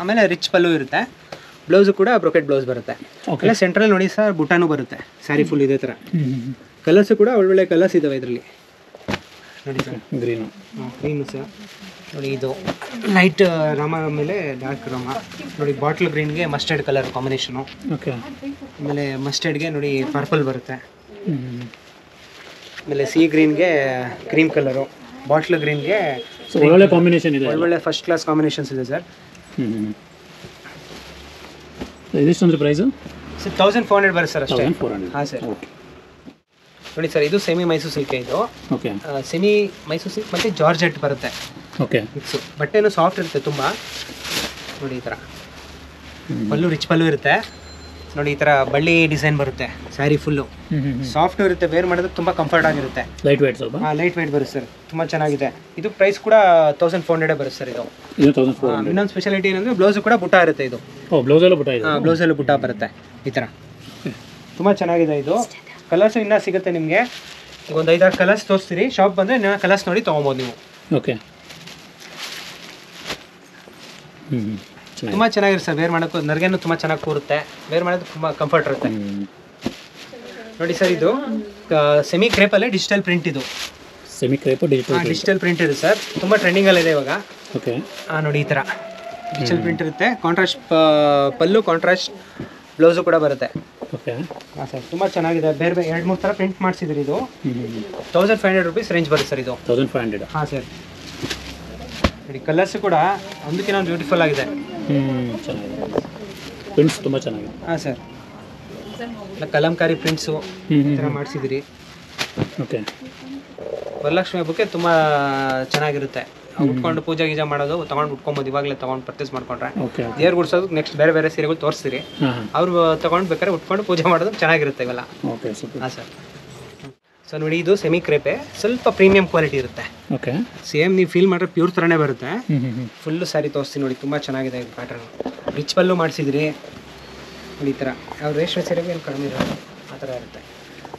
[SPEAKER 1] ಆಮೇಲೆ ರಿಚ್ ಪಲ್ಲು ಇರುತ್ತೆ. ಬ್ಲೌಸು ಕೂಡ ಬ್ರೋಕೆಟ್ ಬ್ಲೌಸ್ ಬರುತ್ತೆ. ಆಮೇಲೆ ಸೆಂಟ್ರಲ್ಲಿ ನೋಡಿ ಸರ್ ಬುಟ್ಟಾನು ಬರುತ್ತೆ. ಸ್ಯಾರಿ ಫುಲ್ ಇದೇ ಥರ. ಕಲರ್ಸು ಕೂಡ ಒಳ್ಳೊಳ್ಳೆ ಕಲರ್ಸ್ ಇದ್ದಾವೆ ಇದರಲ್ಲಿ ನೋಡಿ ಸರ್.
[SPEAKER 2] Green,
[SPEAKER 1] green sir. ನೋಡಿ ಇದು ಲೈಟ್ ರಾಮ ಮೇಲೆ ಡಾರ್ಕ್ ರಾಮ ನೋಡಿ. ಬಾಟ್ಲ್ ಗ್ರೀನ್ಗೆ ಮಸ್ಟರ್ಡ್ ಕಲರ್ ಕಾಂಬಿನೇಷನು.
[SPEAKER 2] ಓಕೆ.
[SPEAKER 1] ಆಮೇಲೆ ಮಸ್ಟರ್ಡ್ಗೆ ನೋಡಿ ಪರ್ಪಲ್ ಬರುತ್ತೆ. ಆಮೇಲೆ ಸಿ ಗ್ರೀನ್ಗೆ ಕ್ರೀಮ್ ಕಲರು, ಬಾಟ್ಲ್ ಗ್ರೀನ್ಗೆ
[SPEAKER 2] ಒಳ್ಳೆ ಕಾಂಬಿನೇಷನ್ ಇದೆ.
[SPEAKER 1] ಒಳ್ಳೆ ಫಸ್ಟ್ ಕ್ಲಾಸ್ ಕಾಂಬಿನೇಷನ್ಸ್ ಇದೆ ಸರ್.
[SPEAKER 2] ಇದಿಷ್ಟೊಂದು ಪ್ರೈಸು
[SPEAKER 1] ಸರ್ 1400 ಬರುತ್ತೆ ಸರ್ ಅಷ್ಟೇ.
[SPEAKER 2] 1400.
[SPEAKER 1] ಹಾಂ ಸರ್. ನೋಡಿ ಸರ್ ಇದು ಸೆಮಿ ಮೈಸೂರು ಸಿಲ್ಕ್. ಇದು
[SPEAKER 2] ಓಕೆ.
[SPEAKER 1] ಸೆಮಿ ಮೈಸೂರು ಸಿಲ್ಕ್ ಮತ್ತು ಜಾರ್ಜೆಟ್ ಬರುತ್ತೆ
[SPEAKER 2] ಓಕೆ.
[SPEAKER 1] ಮಿಕ್ಸು. ಬಟ್ಟೆನೂ ಸಾಫ್ಟ್ ಇರುತ್ತೆ ತುಂಬ ನೋಡಿ. ಈ ಥರ ಪಲ್ಲು ರಿಚ್ ಪಲ್ಲು ಇರುತ್ತೆ ನೋಡಿ. ಈ ಥರ ಬಳ್ಳಿ ಡಿಸೈನ್ ಬರುತ್ತೆ. ಸ್ಯಾರಿ ಫುಲ್ಲು ಸಾಫ್ಟ್ ಇರುತ್ತೆ. ವೇರ್ ಮಾಡಿದ್ರೆ ತುಂಬ ಕಂಫರ್ಟ್ ಆಗಿರುತ್ತೆ.
[SPEAKER 2] ಲೈಟ್ ವೇಟ್ ಸ್ವಲ್ಪ.
[SPEAKER 1] ಹಾಂ, ಲೈಟ್ ವೇಟ್ ಬರುತ್ತೆ ಸರ್. ತುಂಬ ಚೆನ್ನಾಗಿದೆ. ಇದು ಪ್ರೈಸ್ ಕೂಡ 1400 ಬರುತ್ತೆ ಸರ್. ಇದು
[SPEAKER 2] 1400.
[SPEAKER 1] ಇನ್ನೊಂದು ಸ್ಪೆಷಾಲಿಟಿ ಏನಂದರೆ ಬ್ಲೌಸು ಕೂಡ ಬುಟ್ಟ ಇರುತ್ತೆ. ಇದು
[SPEAKER 2] ಬ್ಲೌಸಲ್ಲೂ ಬುಟ್ಟ ಇದೆ.
[SPEAKER 1] ಹಾಂ, ಬ್ಲೌಸಲ್ಲೂ ಬುಟ್ಟ ಬರುತ್ತೆ ಈ ಥರ. ತುಂಬ ಚೆನ್ನಾಗಿದೆ. ಇದು ಕಲರ್ಸು ಇನ್ನೂ ಸಿಗುತ್ತೆ ನಿಮಗೆ. ಈಗ ಒಂದು 5-6 ಕಲರ್ಸ್ ತೋರಿಸ್ತೀರಿ. ಶಾಪ್ ಬಂದರೆ ಇನ್ನೂ ಕಲರ್ಸ್ ನೋಡಿ ತೊಗೊಬೋದು ನೀವು.
[SPEAKER 2] ಓಕೆ.
[SPEAKER 1] ತುಂಬ ಚೆನ್ನಾಗಿರುತ್ತೆ ಸರ್. ವೇರ್ ಮಾಡೋಕ್ಕೂ ನರ್ಗೆನೂ ತುಂಬ ಚೆನ್ನಾಗಿ ಕೂರುತ್ತೆ. ವೇರ್ ಮಾಡೋದು ತುಂಬ ಕಂಫರ್ಟ್ ಇರುತ್ತೆ ನೋಡಿ ಸರ್. ಇದು ಸೆಮಿ ಕ್ರೇಪಲ್ಲೇ ಡಿಜಿಟಲ್ ಪ್ರಿಂಟ್. ಇದು
[SPEAKER 2] ಸೆಮಿ ಕ್ರೇಪ್
[SPEAKER 1] ಡಿಜಿಟಲ್ ಪ್ರಿಂಟ್ ಇದೆ ಸರ್. ತುಂಬ ಟ್ರೆಂಡಿಂಗಲ್ಲಿದೆ ಇವಾಗ.
[SPEAKER 2] ಓಕೆ.
[SPEAKER 1] ನೋಡಿ ಈ ಥರ ಡಿಜಿಟಲ್ ಪ್ರಿಂಟ್ ಇರುತ್ತೆ. ಕಾಂಟ್ರಾಸ್ಟ್ ಪಲ್ಲು, ಕಾಂಟ್ರಾಸ್ಟ್ ಬ್ಲೌಸು ಕೂಡ ಬರುತ್ತೆ.
[SPEAKER 2] ಓಕೆ.
[SPEAKER 1] ಹಾಂ ಸರ್. ತುಂಬ ಚೆನ್ನಾಗಿದೆ. ಬೇರೆ 2-3 ಥರ ಪ್ರಿಂಟ್ ಮಾಡಿಸಿದ್ರಿ. ಇದು 1500 ರುಪೀಸ್ ರೇಂಜ್ ಬರುತ್ತೆ ಸರ್. ಇದು
[SPEAKER 2] 1500.
[SPEAKER 1] ಹಾಂ ಸರ್. ನೋಡಿ ಕಲರ್ಸು ಕೂಡ ಒಂದಕ್ಕಿಂತ ಒಂದು ಬ್ಯೂಟಿಫುಲ್ ಆಗಿದೆ.
[SPEAKER 2] ಚೆನ್ನಾಗಿದೆ. ಪ್ರಿಂಟ್ಸ್ ತುಂಬ ಚೆನ್ನಾಗಿದೆ.
[SPEAKER 1] ಹಾಂ ಸರ್. ಕಲಂಕಾರಿ ಪ್ರಿಂಟ್ಸು ಈ ಥರ ಮಾಡಿಸಿದ್ರಿ.
[SPEAKER 2] ಓಕೆ.
[SPEAKER 1] ವರಲಕ್ಷ್ಮಿ ಹಬ್ಬಕ್ಕೆ ತುಂಬ ಚೆನ್ನಾಗಿರುತ್ತೆ. ಉಟ್ಕೊಂಡು ಪೂಜೆ ಗೀಜೆ ಮಾಡೋದು ತೊಗೊಂಡು ಉಟ್ಕೊಬೋದು. ಇವಾಗಲೇ ತೊಗೊಂಡು ಪರ್ಚೇಸ್ ಮಾಡ್ಕೊಂಡ್ರೆ
[SPEAKER 2] ಓಕೆ.
[SPEAKER 1] ದೇವ್ರು ಗುಡ್ಸೋದು ನೆಕ್ಸ್ಟ್ ಬೇರೆ ಬೇರೆ ಸೀರೆಗಳು ತೋರಿಸ್ತೀರಿ. ಅವ್ರು ತೊಗೊಂಡು ಬೇಕಾದ್ರೆ ಉಟ್ಕೊಂಡು ಪೂಜೆ ಮಾಡೋದು ಚೆನ್ನಾಗಿರುತ್ತೆ ಇವೆಲ್ಲ.
[SPEAKER 2] Okay super.
[SPEAKER 1] ಹಾಂ ಸರ್. ಸೊ ನೋಡಿ ಇದು ಸೆಮಿ ಕ್ರೇಪೆ, ಸ್ವಲ್ಪ ಪ್ರೀಮಿಯಂ ಕ್ವಾಲಿಟಿ ಇರುತ್ತೆ.
[SPEAKER 2] ಓಕೆ.
[SPEAKER 1] ಸೇಮ್ ನೀವು ಫೀಲ್ ಮಾಡಿದ್ರೆ ಪ್ಯೂರ್ ಥರನೇ ಬರುತ್ತೆ. ಫುಲ್ಲು ಸ್ಯಾರಿ ತೋರಿಸ್ತೀನಿ ನೋಡಿ. ತುಂಬ ಚೆನ್ನಾಗಿದೆ ಇದು ಪ್ಯಾಟರ್ನ್. ರಿಚ್ ಪಲ್ಲು ಮಾಡಿಸಿದ್ರಿ ನೋಡಿ. ಈ ಥರ ಯಾವ ರೇಷ್ಮೆ ಸೀರೆಗೆ ಏನು ಕಡಿಮೆ ಇರೋದು ಆ ಥರ ಇರುತ್ತೆ.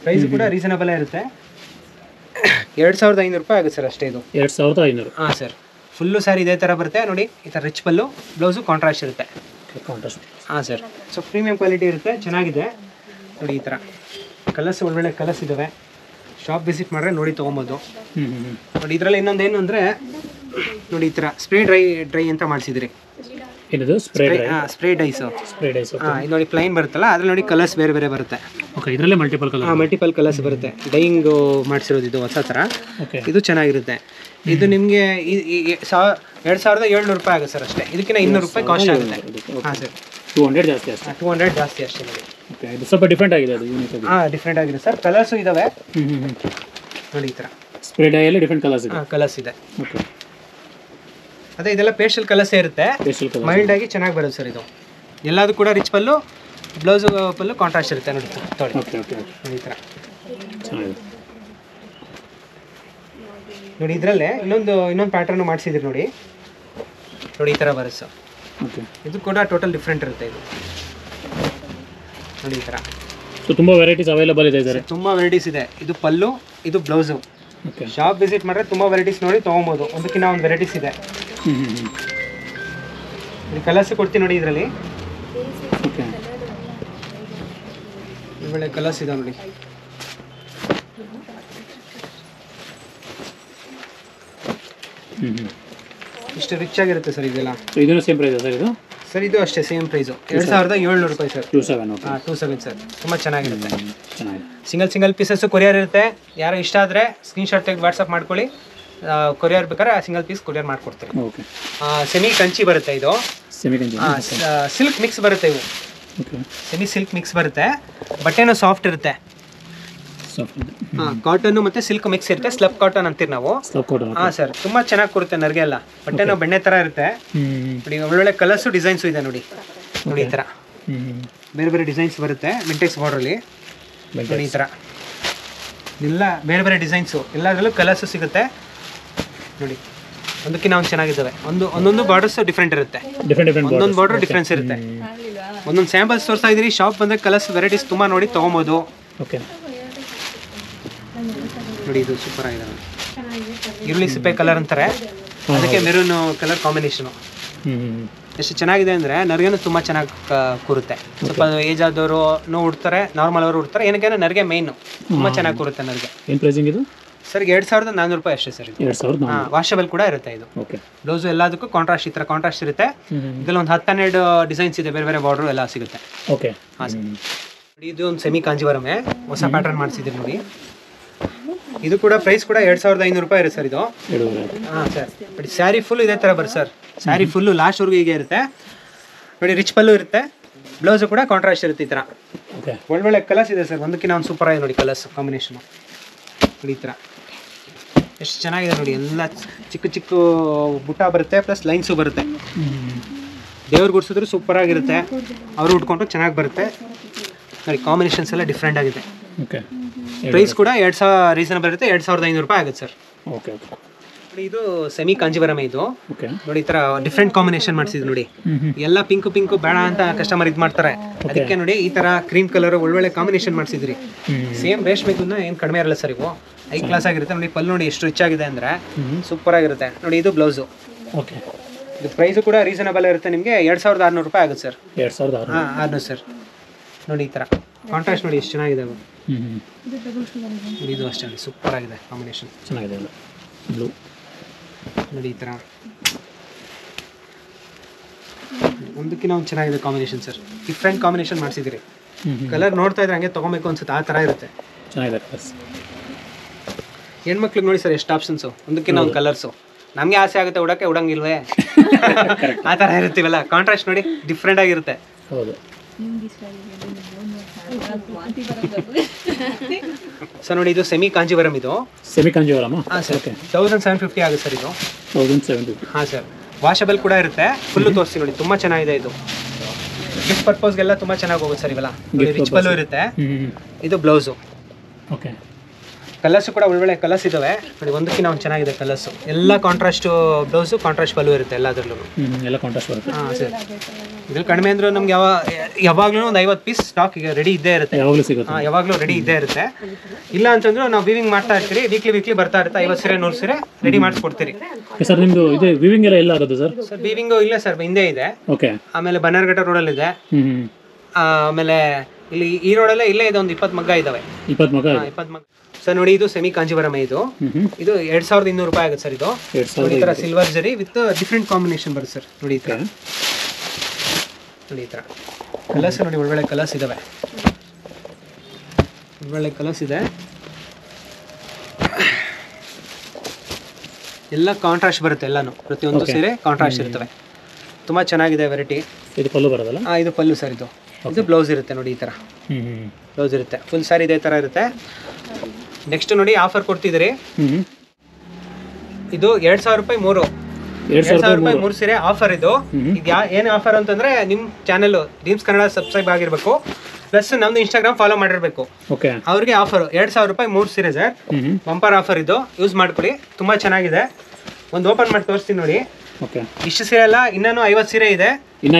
[SPEAKER 1] ಪ್ರೈಸ್ ಕೂಡ ರೀಸನಬಲೇ ಇರುತ್ತೆ. 2500 ರೂಪಾಯಿ ಆಗುತ್ತೆ ಸರ್ ಅಷ್ಟೇ. ಇದು
[SPEAKER 2] 2500.
[SPEAKER 1] ಹಾಂ ಸರ್. ಫುಲ್ಲು ಸ್ಯಾರಿ ಇದೇ ಥರ ಬರುತ್ತೆ ನೋಡಿ. ಈ ಥರ ರಿಚ್ ಪಲ್ಲು, ಬ್ಲೌಸು ಕಾಂಟ್ರಾಸ್ಟ್ ಇರುತ್ತೆ. ಹಾಂ ಸರ್. ಸೊ ಪ್ರೀಮಿಯಂ ಕ್ವಾಲಿಟಿ ಇರುತ್ತೆ. ಚೆನ್ನಾಗಿದೆ ನೋಡಿ. ಈ ಥರ ಕಲರ್ಸ್ ಒಳ್ಳೊಳ್ಳೆ ಕಲರ್ಸ್ ಇದ್ದಾವೆ. ಶಾಪ್ ವಿಸಿಟ್ ಮಾಡಿದ್ರೆ ನೋಡಿ ತೊಗೊಬೋದು ನೋಡಿ. ಇದರಲ್ಲಿ ಇನ್ನೊಂದು ಏನು ಅಂದರೆ ನೋಡಿ, ಈ ಥರ ಸ್ಪ್ರೇ ಡ್ರೈ ಅಂತ ಮಾಡಿಸಿದ್ರಿ.
[SPEAKER 2] ಏನದು ಸ್ಪ್ರೇ
[SPEAKER 1] ಡೈಸು?
[SPEAKER 2] Spray dies.
[SPEAKER 1] ಹಾಂ, ಇದು ನೋಡಿ ಪ್ಲೈನ್ ಬರುತ್ತಲ್ಲ, ಅದ್ರಲ್ಲಿ ನೋಡಿ ಕಲರ್ಸ್ ಬೇರೆ ಬೇರೆ ಬರುತ್ತೆ.
[SPEAKER 2] ಓಕೆ. ಇದರಲ್ಲೇ ಮಲ್ಟಿಪಲ್ ಕಲರ್.
[SPEAKER 1] ಹಾಂ, ಮಲ್ಟಿಪಲ್ ಕಲರ್ಸ್ ಬರುತ್ತೆ. ಡೈಯಿಂಗ್ ಮಾಡಿಸಿರೋದು ಇದು ಹೊಸ ಥರ.
[SPEAKER 2] ಓಕೆ.
[SPEAKER 1] ಇದು ಚೆನ್ನಾಗಿರುತ್ತೆ. ಇದು ನಿಮಗೆ 2700 ರೂಪಾಯಿ ಆಗುತ್ತೆ ಸರ್ ಅಷ್ಟೇ. ಇದಕ್ಕಿಂತ 200 ರೂಪಾಯಿ ಕಾಸ್ಟ್ ಆಗುತ್ತೆ. ಹಾಂ ಸರ್.
[SPEAKER 2] 200 ಜಾಸ್ತಿ ಅಷ್ಟೇ.
[SPEAKER 1] 200 ಜಾಸ್ತಿ ಅಷ್ಟೇ ನೋಡಿ.
[SPEAKER 2] ಓಕೆ. ಇದು ಸ್ವಲ್ಪ ಡಿಫ್ರೆಂಟ್ ಆಗಿದೆ. ಅದು ಯೂನಿಕ್ ಆಗಿ.
[SPEAKER 1] ಹಾಂ, ಡಿಫ್ರೆಂಟ್ ಆಗಿದೆ ಸರ್. ಕಲರ್ಸು ಇದ್ದಾವೆ ನೋಡಿ. ಈ ಥರ
[SPEAKER 2] ಸ್ಪ್ರೇ ಡೈಯಲ್ಲಿ ಡಿಫ್ರೆಂಟ್ ಕಲರ್ಸ್ ಇದೆ.
[SPEAKER 1] ಕಲರ್ಸ್ ಇದೆ.
[SPEAKER 2] ಓಕೆ,
[SPEAKER 1] ಅದೇ ಇದೆಲ್ಲ ಪೇಸ್ಟಲ್ ಕಲರ್ಸೇ ಇರುತ್ತೆ,
[SPEAKER 2] ಪೇಸ್ಟಲ್ ಕಲರ್
[SPEAKER 1] ಮೈಲ್ಡ್ ಆಗಿ ಚೆನ್ನಾಗಿ ಬರುತ್ತೆ ಸರ್. ಇದು ಎಲ್ಲದೂ ಕೂಡ ರಿಚ್ ಪಲ್ಲು, ಬ್ಲೌಸ್ ಪಲ್ಲು ಕಾಂಟ್ರಾಸ್ಟ್ ಇರುತ್ತೆ ನೋಡಿ. ತೊಳಿ
[SPEAKER 2] ಓಕೆ ಓಕೆ
[SPEAKER 1] ಈ ಥರ
[SPEAKER 2] ಚೆನ್ನಾಗಿದೆ
[SPEAKER 1] ನೋಡಿ. ಇದರಲ್ಲೇ ಇನ್ನೊಂದು ಪ್ಯಾಟರ್ನ್ ಮಾಡಿಸಿದ್ರಿ ನೋಡಿ. ನೋಡಿ ಈ ಥರ ಬರುತ್ತೆ ಸರ್.
[SPEAKER 2] ಓಕೆ,
[SPEAKER 1] ಇದು ಕೂಡ ಟೋಟಲ್ ಡಿಫ್ರೆಂಟ್ ಇರುತ್ತೆ. ಇದು ನೋಡಿ ಈ ಥರ.
[SPEAKER 2] ಸೊ ತುಂಬ ವೆರೈಟೀಸ್ ಅವೈಲೇಬಲ್ ಇದೆ ಸರ್.
[SPEAKER 1] ತುಂಬ ವೆರೈಟೀಸ್ ಇದೆ. ಇದು ಪಲ್ಲು, ಇದು ಬ್ಲೌಸು.
[SPEAKER 2] ಓಕೆ,
[SPEAKER 1] ಶಾಪ್ ವಿಸಿಟ್ ಮಾಡಿದ್ರೆ ತುಂಬ ವೆರೈಟೀಸ್ ನೋಡಿ ತೊಗೊಬೋದು. ಒಂದಕ್ಕಿಂತ ಒಂದು ವೆರೈಟೀಸ್ ಇದೆ. ಕಲರ್ಸ್ ಕೊಡ್ತೀನಿ ನೋಡಿ ಇದರಲ್ಲಿ.
[SPEAKER 2] ಓಕೆ,
[SPEAKER 1] ಒಳ್ಳೆ ಕಲರ್ಸ್ ಇದೆ ನೋಡಿ. ಇಷ್ಟು ರಿಚ್ ಆಗಿರುತ್ತೆ ಸರ್ ಇದೆಲ್ಲ.
[SPEAKER 2] ಸೊ ಇದನ್ನು ಸೇಮ್ ಪ್ರೈಸ್ ಸರ್ ಇದು?
[SPEAKER 1] ಸರ್ ಇದು ಅಷ್ಟೇ ಸೇಮ್ ಪ್ರೈಸು, 2700 ರೂಪಾಯಿ ಸರ್.
[SPEAKER 2] 27. Okay,
[SPEAKER 1] 27 sir. ತುಂಬ ಚೆನ್ನಾಗಿರುತ್ತೆ.
[SPEAKER 2] ಚೆನ್ನಾಗಿದೆ.
[SPEAKER 1] ಸಿಂಗಲ್ ಪೀಸಸ್ಸು ಕೊರಿಯರ್ ಇರುತ್ತೆ. ಯಾರು ಇಷ್ಟ ಆದರೆ ಸ್ಕ್ರೀನ್ಶಾಟ್ ತೆಗೆದು ವಾಟ್ಸಪ್ ಮಾಡ್ಕೊಳ್ಳಿ. ಕೊರಿಯರ್ ಬೇಕಾದ್ರೆ ಸಿಂಗಲ್ ಪೀಸ್ ಕೊರಿಯರ್ ಮಾಡಿಕೊಡ್ತೀವಿ.
[SPEAKER 2] ಓಕೆ,
[SPEAKER 1] ಸೆಮಿ ಕಂಚಿ ಬರುತ್ತೆ ಇದು.
[SPEAKER 2] ಸೆಮಿ ಕಂಚಿ.
[SPEAKER 1] ಸಿಲ್ಕ್ ಮಿಕ್ಸ್ ಬರುತ್ತೆ ಇವು.
[SPEAKER 2] ಓಕೆ,
[SPEAKER 1] ಸೆಮಿ ಸಿಲ್ಕ್ ಮಿಕ್ಸ್ ಬರುತ್ತೆ. ಬಟ್ಟೆನೂ ಸಾಫ್ಟ್ ಇರುತ್ತೆ.
[SPEAKER 2] ಸಾಫ್ಟ್ ಇದೆ.
[SPEAKER 1] ಕಾಟನ್ ಮತ್ತು ಸಿಲ್ಕ್ ಮಿಕ್ಸ್ ಇರುತ್ತೆ. ಸ್ಲಬ್ ಕಾಟನ್ ಅಂತೀವಿ ನಾವು.
[SPEAKER 2] Slub cotton.
[SPEAKER 1] ಹಾಂ ಸರ್, ತುಂಬ ಚೆನ್ನಾಗಿ ಕೊಡುತ್ತೆ ನರ್ಗೆ ಎಲ್ಲ. ಬಟ್ಟೆನೂ ಬೆಣ್ಣೆ ಥರ ಇರುತ್ತೆ ನೋಡಿ. ಒಳ್ಳೊಳ್ಳೆ ಕಲರ್ಸು ಡಿಸೈನ್ಸು ಇದೆ ನೋಡಿ. ನೋಡಿ ಈ ಥರ ಬೇರೆ ಬೇರೆ ಡಿಸೈನ್ಸ್ ಬರುತ್ತೆ. ಮಿಂಟೆಕ್ಸ್ ಬಾರ್ಡ್ರಲ್ಲಿ ನೋಡಿ ಈ ಥರ ಎಲ್ಲ ಬೇರೆ ಬೇರೆ ಡಿಸೈನ್ಸು, ಎಲ್ಲದರಲ್ಲೂ ಕಲರ್ಸು ಸಿಗುತ್ತೆ ನೋಡಿ. ಒಂದಕ್ಕಿಂತ ಒಂದು ಚೆನ್ನಾಗಿದ್ದಾವೆ. ಒಂದೊಂದು ಬಾರ್ಡರ್ಸ್ ಡಿಫ್ರೆಂಟ್ ಇರುತ್ತೆ. ಒಂದೊಂದು ಬಾರ್ಡರ್ ಡಿಫ್ರೆನ್ಸ್ ಇರುತ್ತೆ. ಒಂದೊಂದು ಸ್ಯಾಂಪಲ್ಸ್ ತೋರಿಸ್ತಾ ಇದ್ದೀರಿ. ಶಾಪ್ ಬಂದರೆ ಕಲರ್ಸ್ ವೆರೈಟೀಸ್ ತುಂಬ ನೋಡಿ ತೊಗೊಬೋದು.
[SPEAKER 2] ಓಕೆ,
[SPEAKER 1] ನೋಡಿ ಇದು ಸೂಪರ್ ಆಗಿದೆ ನೋಡಿ. ಈರುಳ್ಳಿ ಸಿಪ್ಪೆ ಕಲರ್ ಅಂತಾರೆ, ಅದಕ್ಕೆ ಮೆರೂನ್ ಕಲರ್ ಕಾಂಬಿನೇಷನು. ಎಷ್ಟು ಚೆನ್ನಾಗಿದೆ ಅಂದರೆ ನರ್ಗೆನೂ ತುಂಬ ಚೆನ್ನಾಗಿ ಕೂರುತ್ತೆ. ಸ್ವಲ್ಪ ಏಜ್ ಆದವರು ಉಡ್ತಾರೆ, ನಾರ್ಮಲ್ ಅವರು ಉಡ್ತಾರೆ. ಏನಕ್ಕೆ ನರ್ಗೆ ಮೇಯ್ನು ತುಂಬ ಚೆನ್ನಾಗಿ ಕೂರುತ್ತೆ ನರ್ಗೆ.
[SPEAKER 2] ಏನು ಪ್ರೈಸಿಂಗ್ ಇದು
[SPEAKER 1] ಸರ್? 2400 ರೂಪಾಯಿ ಅಷ್ಟೇ ಸರ್.
[SPEAKER 2] 2400.
[SPEAKER 1] ಹಾಂ, ವಾಷಬಲ್ ಕೂಡ ಇರುತ್ತೆ ಇದು.
[SPEAKER 2] ಓಕೆ,
[SPEAKER 1] ಬ್ಲೌಸು ಎಲ್ಲದಕ್ಕೂ ಕಾಂಟ್ರಾಸ್ಟ್, ಈ ಥರ ಕಾಂಟ್ರಾಸ್ಟ್ ಇರುತ್ತೆ. ಇದರಲ್ಲಿ ಒಂದು 10-12 ಡಿಸೈನ್ಸ್ ಇದೆ. ಬೇರೆ ಬೇರೆ ಬಾರ್ಡ್ರು ಎಲ್ಲ ಸಿಗುತ್ತೆ.
[SPEAKER 2] ಓಕೆ,
[SPEAKER 1] ಹಾಂ ಸರ್. ನೋಡಿ ಇದು ಒಂದು ಸೆಮಿ ಕಾಂಜಿವರಮೇ ಹೊಸ ಪ್ಯಾಟರ್ನ್ ಮಾಡಿಸಿದ್ದೀರಿ ನೋಡಿ. ಇದು ಕೂಡ ಪ್ರೈಸ್ ಕೂಡ 2500 ರೂಪಾಯಿ ಇರುತ್ತೆ ಸರ್ ಇದು. ಹಾಂ ಸರ್. ಬಟ್ ಸ್ಯಾರಿ ಫುಲ್ ಇದೇ ಥರ ಬರುತ್ತೆ ಸರ್. ಸ್ಯಾರಿ ಫುಲ್ಲು ಲಾಸ್ಟ್ವರೆಗೂ ಹೀಗೆ ಇರುತ್ತೆ ನೋಡಿ. ರಿಚ್ ಪಲ್ಲು ಇರುತ್ತೆ, ಬ್ಲೌಸು ಕೂಡ ಕಾಂಟ್ರಾಸ್ಟ್ ಇರುತ್ತೆ ಈ ಥರ.
[SPEAKER 2] ಓಕೆ,
[SPEAKER 1] ಒಳ್ಳೊಳ್ಳೆ ಕಲರ್ಸ್ ಇದೆ ಸರ್. ಒಂದಕ್ಕಿಂತ ಒಂದು ಸೂಪರ್ ಆಗಿದೆ ನೋಡಿ ಕಲರ್ಸ್ ಕಾಂಬಿನೇಷನು ನೋಡಿ. ಈ ಥರ ಎಷ್ಟು ಚೆನ್ನಾಗಿದೆ ನೋಡಿ. ಎಲ್ಲ ಚಿಕ್ಕ ಚಿಕ್ಕ ಬುಟ್ಟ ಬರುತ್ತೆ, ಪ್ಲಸ್ ಲೈನ್ಸು ಬರುತ್ತೆ. ದೇವ್ರಿಗೆ ಗುಡ್ಸಿದ್ರು ಸೂಪರ್ ಆಗಿರುತ್ತೆ. ಅವರು ಉಟ್ಕೊಂಡ್ರು ಚೆನ್ನಾಗಿ ಬರುತ್ತೆ ನೋಡಿ. ಕಾಂಬಿನೇಷನ್ಸ್ ಎಲ್ಲ ಡಿಫ್ರೆಂಟ್ ಆಗಿದೆ.
[SPEAKER 2] ಓಕೆ,
[SPEAKER 1] ಪ್ರೈಸ್ ಕೂಡ 2000 ರೀಸನಬಲ್ ಇರುತ್ತೆ. 2500 ರೂಪಾಯಿ ಆಗುತ್ತೆ ಸರ್.
[SPEAKER 2] Okay okay.
[SPEAKER 1] ನೋಡಿ ಇದು ಸೆಮಿ ಕಾಂಜಿವರಮೇ ಇದು.
[SPEAKER 2] ಓಕೆ,
[SPEAKER 1] ನೋಡಿ ಈ ಥರ ಡಿಫ್ರೆಂಟ್ ಕಾಂಬಿನೇಷನ್ ಮಾಡಿಸಿದ್ರು ನೋಡಿ. ಎಲ್ಲ ಪಿಂಕು ಬೇಡ ಅಂತ ಕಸ್ಟಮರ್ ಇದು ಮಾಡ್ತಾರೆ. ಅದಕ್ಕೆ ನೋಡಿ ಈ ಥರ ಕ್ರೀಮ್ ಕಲರ್ ಒಳ್ಳೊಳ್ಳೆ ಕಾಂಬಿನೇಷನ್ ಮಾಡಿಸಿದ್ರಿ. ಸೇಮ್ ರೇಷ್ಮೆಗುನ್ನ ಏನು ಕಡಿಮೆ ಇರಲ್ಲ ಸರ್. ಇವು ಹೈ ಕ್ಲಾಸ್ ಆಗಿರುತ್ತೆ ನೋಡಿ. ಪಲ್ಲು ನೋಡಿ ಎಷ್ಟು ರಿಚ್ ಆಗಿದೆ ಅಂದರೆ ಸೂಪರ್ ಆಗಿರುತ್ತೆ ನೋಡಿ. ಇದು ಬ್ಲೌಸು.
[SPEAKER 2] ಓಕೆ,
[SPEAKER 1] ಇದು ಪ್ರೈಸು ಕೂಡ ರೀಸನಬಲ್ ಇರುತ್ತೆ. ನಿಮಗೆ 2600 ರೂಪಾಯಿ ಆಗುತ್ತೆ ಸರ್.
[SPEAKER 2] 2600.
[SPEAKER 1] ಹಾಂ, 600 ಸರ್. ನೋಡಿ ಈ ಥರ ಕಾಂಟ್ರಾಸ್ಟ್ ನೋಡಿ ಎಷ್ಟು ಚೆನ್ನಾಗಿದೆ ಅವು. ನೋಡಿ ಇದು ಅಷ್ಟೇ ಸೂಪರ್ ಆಗಿದೆ ಕಾಂಬಿನೇಷನ್.
[SPEAKER 2] ಚೆನ್ನಾಗಿದೆ ಬ್ಲೂ
[SPEAKER 1] ನೋಡಿ ಈ ಥರ. ಒಂದಕ್ಕಿಂತ ಒಂದು ಚೆನ್ನಾಗಿದೆ ಕಾಂಬಿನೇಷನ್ ಸರ್. ಡಿಫ್ರೆಂಟ್ ಕಾಂಬಿನೇಷನ್ ಮಾಡಿಸಿದ್ರಿ. ಕಲರ್ ನೋಡ್ತಾ ಇದ್ರೆ ಹಂಗೆ ತೊಗೊಬೇಕು ಅನ್ಸುತ್ತೆ, ಆ ಥರ ಇರುತ್ತೆ.
[SPEAKER 2] ಚೆನ್ನಾಗಿದೆ.
[SPEAKER 1] ಹೆಣ್ಮಕ್ಳಿಗೆ ನೋಡಿ ಸರ್ ಎಷ್ಟು ಆಪ್ಷನ್ಸು, ಒಂದಕ್ಕಿಂತ ಒಂದು ಕಲರ್ಸು. ನಮಗೆ ಆಸೆ ಆಗುತ್ತೆ ಉಡಂಗಿಲ್ವೇ ಆ ಥರ ಇರ್ತೀವಲ್ಲ. ಕಾಂಟ್ರಾಸ್ಟ್ ನೋಡಿ ಡಿಫ್ರೆಂಟ್ ಆಗಿರುತ್ತೆ.
[SPEAKER 2] ಹೌದು
[SPEAKER 1] ಸರ್. ನೋಡಿ ಇದು ಸೆಮಿ ಕಾಂಜಿವರಂ. ಇದು
[SPEAKER 2] ಸೆಮಿ ಕಾಂಜಿವರಂ.
[SPEAKER 1] ಹಾಂ ಸರ್. 1750 ಆಗುತ್ತೆ ಸರ್ ಇದು.
[SPEAKER 2] 1750.
[SPEAKER 1] ಹಾಂ ಸರ್. ವಾಷಬಲ್ ಕೂಡ ಇರುತ್ತೆ. ಫುಲ್ಲು ತೋರಿಸಿ ನೋಡಿ, ತುಂಬ ಚೆನ್ನಾಗಿದೆ ಇದು. ಗಿಫ್ಟ್ ಪರ್ಪಸ್ಗೆಲ್ಲ ತುಂಬ ಚೆನ್ನಾಗಿ ಹೋಗುತ್ತೆ ಸರ್ ಇವೆಲ್ಲ. ರಿಚ್ ಪಲ್ಲು ಇರುತ್ತೆ. ಇದು ಬ್ಲೌಸು.
[SPEAKER 2] ಓಕೆ,
[SPEAKER 1] ಕಲರ್ಸು ಕೂಡ ಒಳ್ಳೊಳ್ಳೆ ಕಲರ್ಸ್ ಇದ್ದಾವೆ ನೋಡಿ. ಒಂದಕ್ಕಿಂತ ಒಂದು ಚೆನ್ನಾಗಿದೆ ಕಲರ್ಸು. ಎಲ್ಲ ಕಾಂಟ್ರಾಸ್ಟು ಬ್ಲೌಸು, ಕಾಂಟ್ರಾಸ್ಟ್ ಪಲ್ಲು ಇರುತ್ತೆ ಎಲ್ಲದರಲ್ಲೂ.
[SPEAKER 2] ಎಲ್ಲ ಕಾಂಟ್ರಾಸ್ಟ್ ಬರುತ್ತೆ.
[SPEAKER 1] ಹಾಂ ಸರ್. ಇದ್ರಲ್ಲಿ ಕಡಿಮೆ ಅಂದರೂ ನಮ್ಗೆ ಯಾವಾಗಲೂ ಒಂದು 50 ಪೀಸ್ ಸ್ಟಾಕ್ ಈಗ ರೆಡಿ ಇದ್ದೇ ಇರುತ್ತೆ.
[SPEAKER 2] ಯಾವಾಗಲೂ ಸಿಗುತ್ತೆ.
[SPEAKER 1] ಹಾಂ, ಯಾವಾಗಲೂ ರೆಡಿ ಇದ್ದೇ ಇರುತ್ತೆ. ಇಲ್ಲ ಅಂತಂದ್ರೆ ನಾವು ವೀವಿಂಗ್ ಮಾಡ್ತಾ ಇರ್ತೀರಿ. ವೀಕ್ಲಿ ಬರ್ತಾ ಇರುತ್ತೆ. 50 ಸೀರೆ 100 ಸೀರೆ ರೆಡಿ ಮಾಡಿಸ್ಕೊಡ್ತೀರಿ
[SPEAKER 2] ಸರ್. ನಿಮ್ಮದು ಇದು ವಿವಿಂಗ್ ಎಲ್ಲ ಆಗೋದು ಸರ್?
[SPEAKER 1] ಸರ್ ವೀವಿಂಗು ಇಲ್ಲ ಸರ್, ಹಿಂದೆ ಇದೆ.
[SPEAKER 2] ಓಕೆ,
[SPEAKER 1] ಆಮೇಲೆ ಬನ್ನರ್ಘಟ್ಟ ರೋಡಲ್ಲಿದೆ. ಆಮೇಲೆ ಇಲ್ಲಿ ಈ ರೋಡಲ್ಲೇ ಇಲ್ಲೇ ಇದೆ. ಒಂದು 20 ಮಗ್ಗ ಇದ್ದಾವೆ.
[SPEAKER 2] 20 ಮಗ್ಗ.
[SPEAKER 1] ಸರ್ ನೋಡಿ ಇದು ಸೆಮಿ ಕಾಂಜಿವರಮೇ. ಇದು 2200 ರೂಪಾಯಿ ಆಗುತ್ತೆ ಸರ್. ಇದು ಈ ಥರ ಸಿಲ್ವರ್ ಜರಿ ವಿತ್ ಡಿಫ್ರೆಂಟ್ ಕಾಂಬಿನೇಷನ್ ಬರುತ್ತೆ ಸರ್. ನೋಡಿ ಈ ಥರ. ನೋಡಿ ಈ ಥರ ಕಲರ್ಸ್ ನೋಡಿ, ಒಳ್ಳೊಳ್ಳೆ ಕಲರ್ಸ್ ಇದ್ದಾವೆ. ಒಳ್ಳೊಳ್ಳೆ ಕಲರ್ಸ್ ಇದೆ. ಎಲ್ಲ ಕಾಂಟ್ರಾಸ್ಟ್ ಬರುತ್ತೆ. ಎಲ್ಲಾನು ಪ್ರತಿಯೊಂದು ಸೀರೆ ಕಾಂಟ್ರಾಸ್ಟ್ ಇರ್ತವೆ. ತುಂಬ ಚೆನ್ನಾಗಿದೆ ವೆರೈಟಿ.
[SPEAKER 2] ಇದು ಪಲ್ಲು ಬರೋದಲ್ಲ?
[SPEAKER 1] ಹಾಂ, ಇದು ಪಲ್ಲು ಸರ್. ಇದು ಬ್ಲೌಸ್ ಇರುತ್ತೆ ನೋಡಿ ಈ ಥರ. ಬ್ಲೌಸ್ ಇರುತ್ತೆ. ಫುಲ್ ಸ್ಯಾರಿ ಇದೇ ಥರ ಇರುತ್ತೆ. ನೆಕ್ಸ್ಟ್ ನೋಡಿ ಆಫರ್ ಕೊಡ್ತಿದ್ರಿ,
[SPEAKER 2] ಹ್ಮ್
[SPEAKER 1] ಇದು 2000 ರೂಪಾಯಿ 3 2000 ರೂಪಾಯಿ 3 ಸೀರೆ ಆಫರ್. ಇದು ಏನು ಆಫರ್ ಅಂತಂದ್ರೆ ನಿಮ್ ಚಾನೆಲ್ ಡ್ರೀಮ್ಸ್ ಕನ್ನಡ ಸಬ್ಸ್ಕ್ರೈಬ್ ಆಗಿರ್ಬೇಕು, ಪ್ಲಸ್ ನಮ್ದು ಇನ್ಸ್ಟಾಗ್ರಾಮ್ ಫಾಲೋ ಮಾಡಿರ್ಬೇಕು, ಅವ್ರಿಗೆ ಆಫರ್ 2000 ರೂಪಾಯಿ 3 ಸೀರೆ ಸರ್. ಬಂಪರ್ ಆಫರ್ ಇದು, ಯೂಸ್ ಮಾಡ್ಕೊಳ್ಳಿ, ತುಂಬಾ ಚೆನ್ನಾಗಿದೆ. ಒಂದು ಓಪನ್ ಮಾಡಿ ತೋರಿಸ್ತೀನಿ ನೋಡಿ. ಇಷ್ಟು ಸೀರೆ ಅಲ್ಲ, ಇನ್ನೂ 50 ಸೀರೆ ಇದೆ. ಇನ್ನ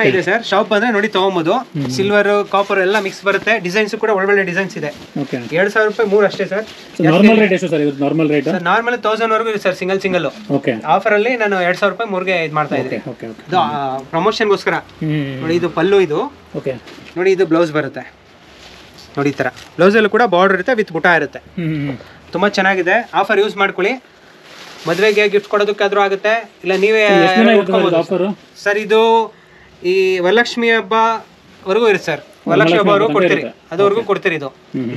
[SPEAKER 1] ಇದೆ ಸರ್. ಶಾಪ್ ಬಂದ್ರೆ ನೋಡಿ ತಗೊಬೋದು. ಸಿಲ್ವರ್ ಕಾಪರ್ ಎಲ್ಲ ಮಿಕ್ಸ್ ಬರುತ್ತೆ. ಡಿಸೈನ್ಸ್ ಕೂಡ ಒಳ್ಳೆ ಡಿಸೈನ್ಸ್ ಇದೆ. 2000 ರೂಪಾಯಿ 3 ಅಷ್ಟೇ ಸರ್.
[SPEAKER 2] ನಾರ್ಮಲ್ ರೇಟ್ ಎಷ್ಟು ಸರ್ ಇದು? ನಾರ್ಮಲ್ ರೇಟ್
[SPEAKER 1] ನಾರ್ಮಲ್ 1000 ವರೆಗೂ ಇದೆ ಸರ್, ಸಿಂಗಲ್. ಆಫರ್ ಅಲ್ಲಿ ನಾನು 2000 ರೂಪಾಯಿ 3ಗೆ ಇದು ಮಾಡ್ತಾ ಇದ್ದೀನಿ. ಇದು ಪ್ರಮೋಷನ್ಗೋಸ್ಕರ. ನೋಡಿ ಇದು ಪಲ್ಲು, ಇದು ನೋಡಿ, ಇದು ಬ್ಲೌಸ್ ಬರುತ್ತೆ ನೋಡಿ. ಈ ತರ ಬ್ಲೌಸ್ ಅಲ್ಲೂ ಕೂಡ ಬಾರ್ಡರ್ ಇರುತ್ತೆ, ವಿತ್ ಬುಟ್ಟ ಇರುತ್ತೆ. ತುಂಬಾ ಚೆನ್ನಾಗಿದೆ. ಆಫರ್ ಯೂಸ್ ಮಾಡ್ಕೊಳ್ಳಿ. ಮದುವೆಗೆ ಗಿಫ್ಟ್ ಕೊಡೋದಕ್ಕಾದ್ರೂ ಆಗುತ್ತೆ, ಇಲ್ಲ ನೀವೇ ಸರ್. ಇದು ಈ ವರಲಕ್ಷ್ಮಿ ಹಬ್ಬವರೆಗೂ ಇರುತ್ತೆ ಸರ್. ವರಲಕ್ಷ್ಮಿ ಹಬ್ಬವರೆಗೂ ಕೊಡ್ತೀರಿ, ಅದುವರೆಗೂ ಕೊಡ್ತೀರಿ. ಇದು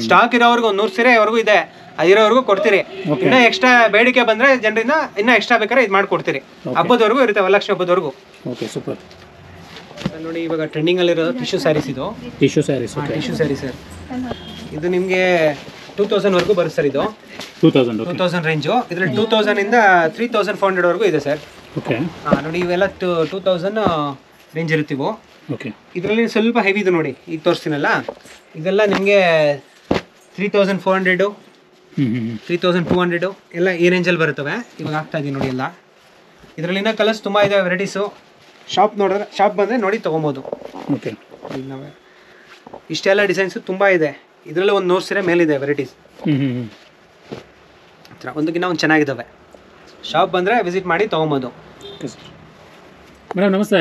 [SPEAKER 1] ಸ್ಟಾಕ್ ಇರೋವರೆಗೂ 100 ಸೀರೆವರೆಗೂ ಇದೆ, ಅದಿರೋವರೆಗೂ ಕೊಡ್ತೀರಿ. ಇನ್ನ ಎಕ್ಸ್ಟ್ರಾ ಬೇಡಿಕೆ ಬಂದ್ರೆ ಜನರಿಂದ ಇನ್ನ ಎಕ್ಸ್ಟ್ರಾ ಬೇಕಾದ್ರೆ ಇದು ಮಾಡ್ಕೊಡ್ತೀರಿ. ಹಬ್ಬದವರೆಗೂ ಇರುತ್ತೆ, ವರಲಕ್ಷ್ಮಿ ಹಬ್ಬದವರೆಗೂ. ನೋಡಿ ಇವಾಗ ಟ್ರೆಂಡಿಂಗ್ ಅಲ್ಲಿರೋ ಟಿಶ್ಯೂ ಸ್ಯಾರೀಸ್. ಇದು ಟಿಶ್ಯೂ ಸ್ಯಾರಿ ಸರ್. ಇದು ನಿಮಗೆ 2000 ವರೆಗೂ ಬರುತ್ತೆ ಸರ್. ಇದು 2000 ರೇಂಜು. ಇದರಲ್ಲಿ 2000 ಇಂದ 3400 ವರೆಗೂ ಇದೆ ಸರ್. ನೋಡಿ ಇವೆಲ್ಲ 2000 ರೇಂಜ್ ಇರುತ್ತೀವು. ಇದರಲ್ಲಿ ಸ್ವಲ್ಪ ಹೆವಿ ಇದೆ ನೋಡಿ, ಈಗ ತೋರಿಸ್ತೀನಲ್ಲ, ಇದೆಲ್ಲ ನಿಮಗೆ 3400 3200 ಎಲ್ಲ ಈ ರೇಂಜಲ್ಲಿ ಬರುತ್ತವೆ. ಇವಾಗ ಆಗ್ತಾ ಇದೀನಿ ನೋಡಿ ಎಲ್ಲ. ಇದರಲ್ಲಿನ ಕಲರ್ಸ್ ತುಂಬ ಇದೆ, ವೆರೈಟೀಸು. ಶಾಪ್ ಬಂದರೆ ನೋಡಿ ತೊಗೊಬೋದು. ಇಷ್ಟೆಲ್ಲ ಡಿಸೈನ್ಸು ತುಂಬ ಇದೆ. ಇದರಲ್ಲಿ ಒಂದು 100 ಸೀರೆ ಮೇಲಿದೆ ವೆರೈಟೀಸ್. ಒಂದಕ್ಕಿಂತ ಒಂದು ಚೆನ್ನಾಗಿದ್ದಾವೆ. ಶಾಪ್ ಬಂದರೆ ವಿಸಿಟ್ ಮಾಡಿ ತೊಗೊಬೋದು.
[SPEAKER 2] ಮೇಡಮ್ ನಮಸ್ತೆ.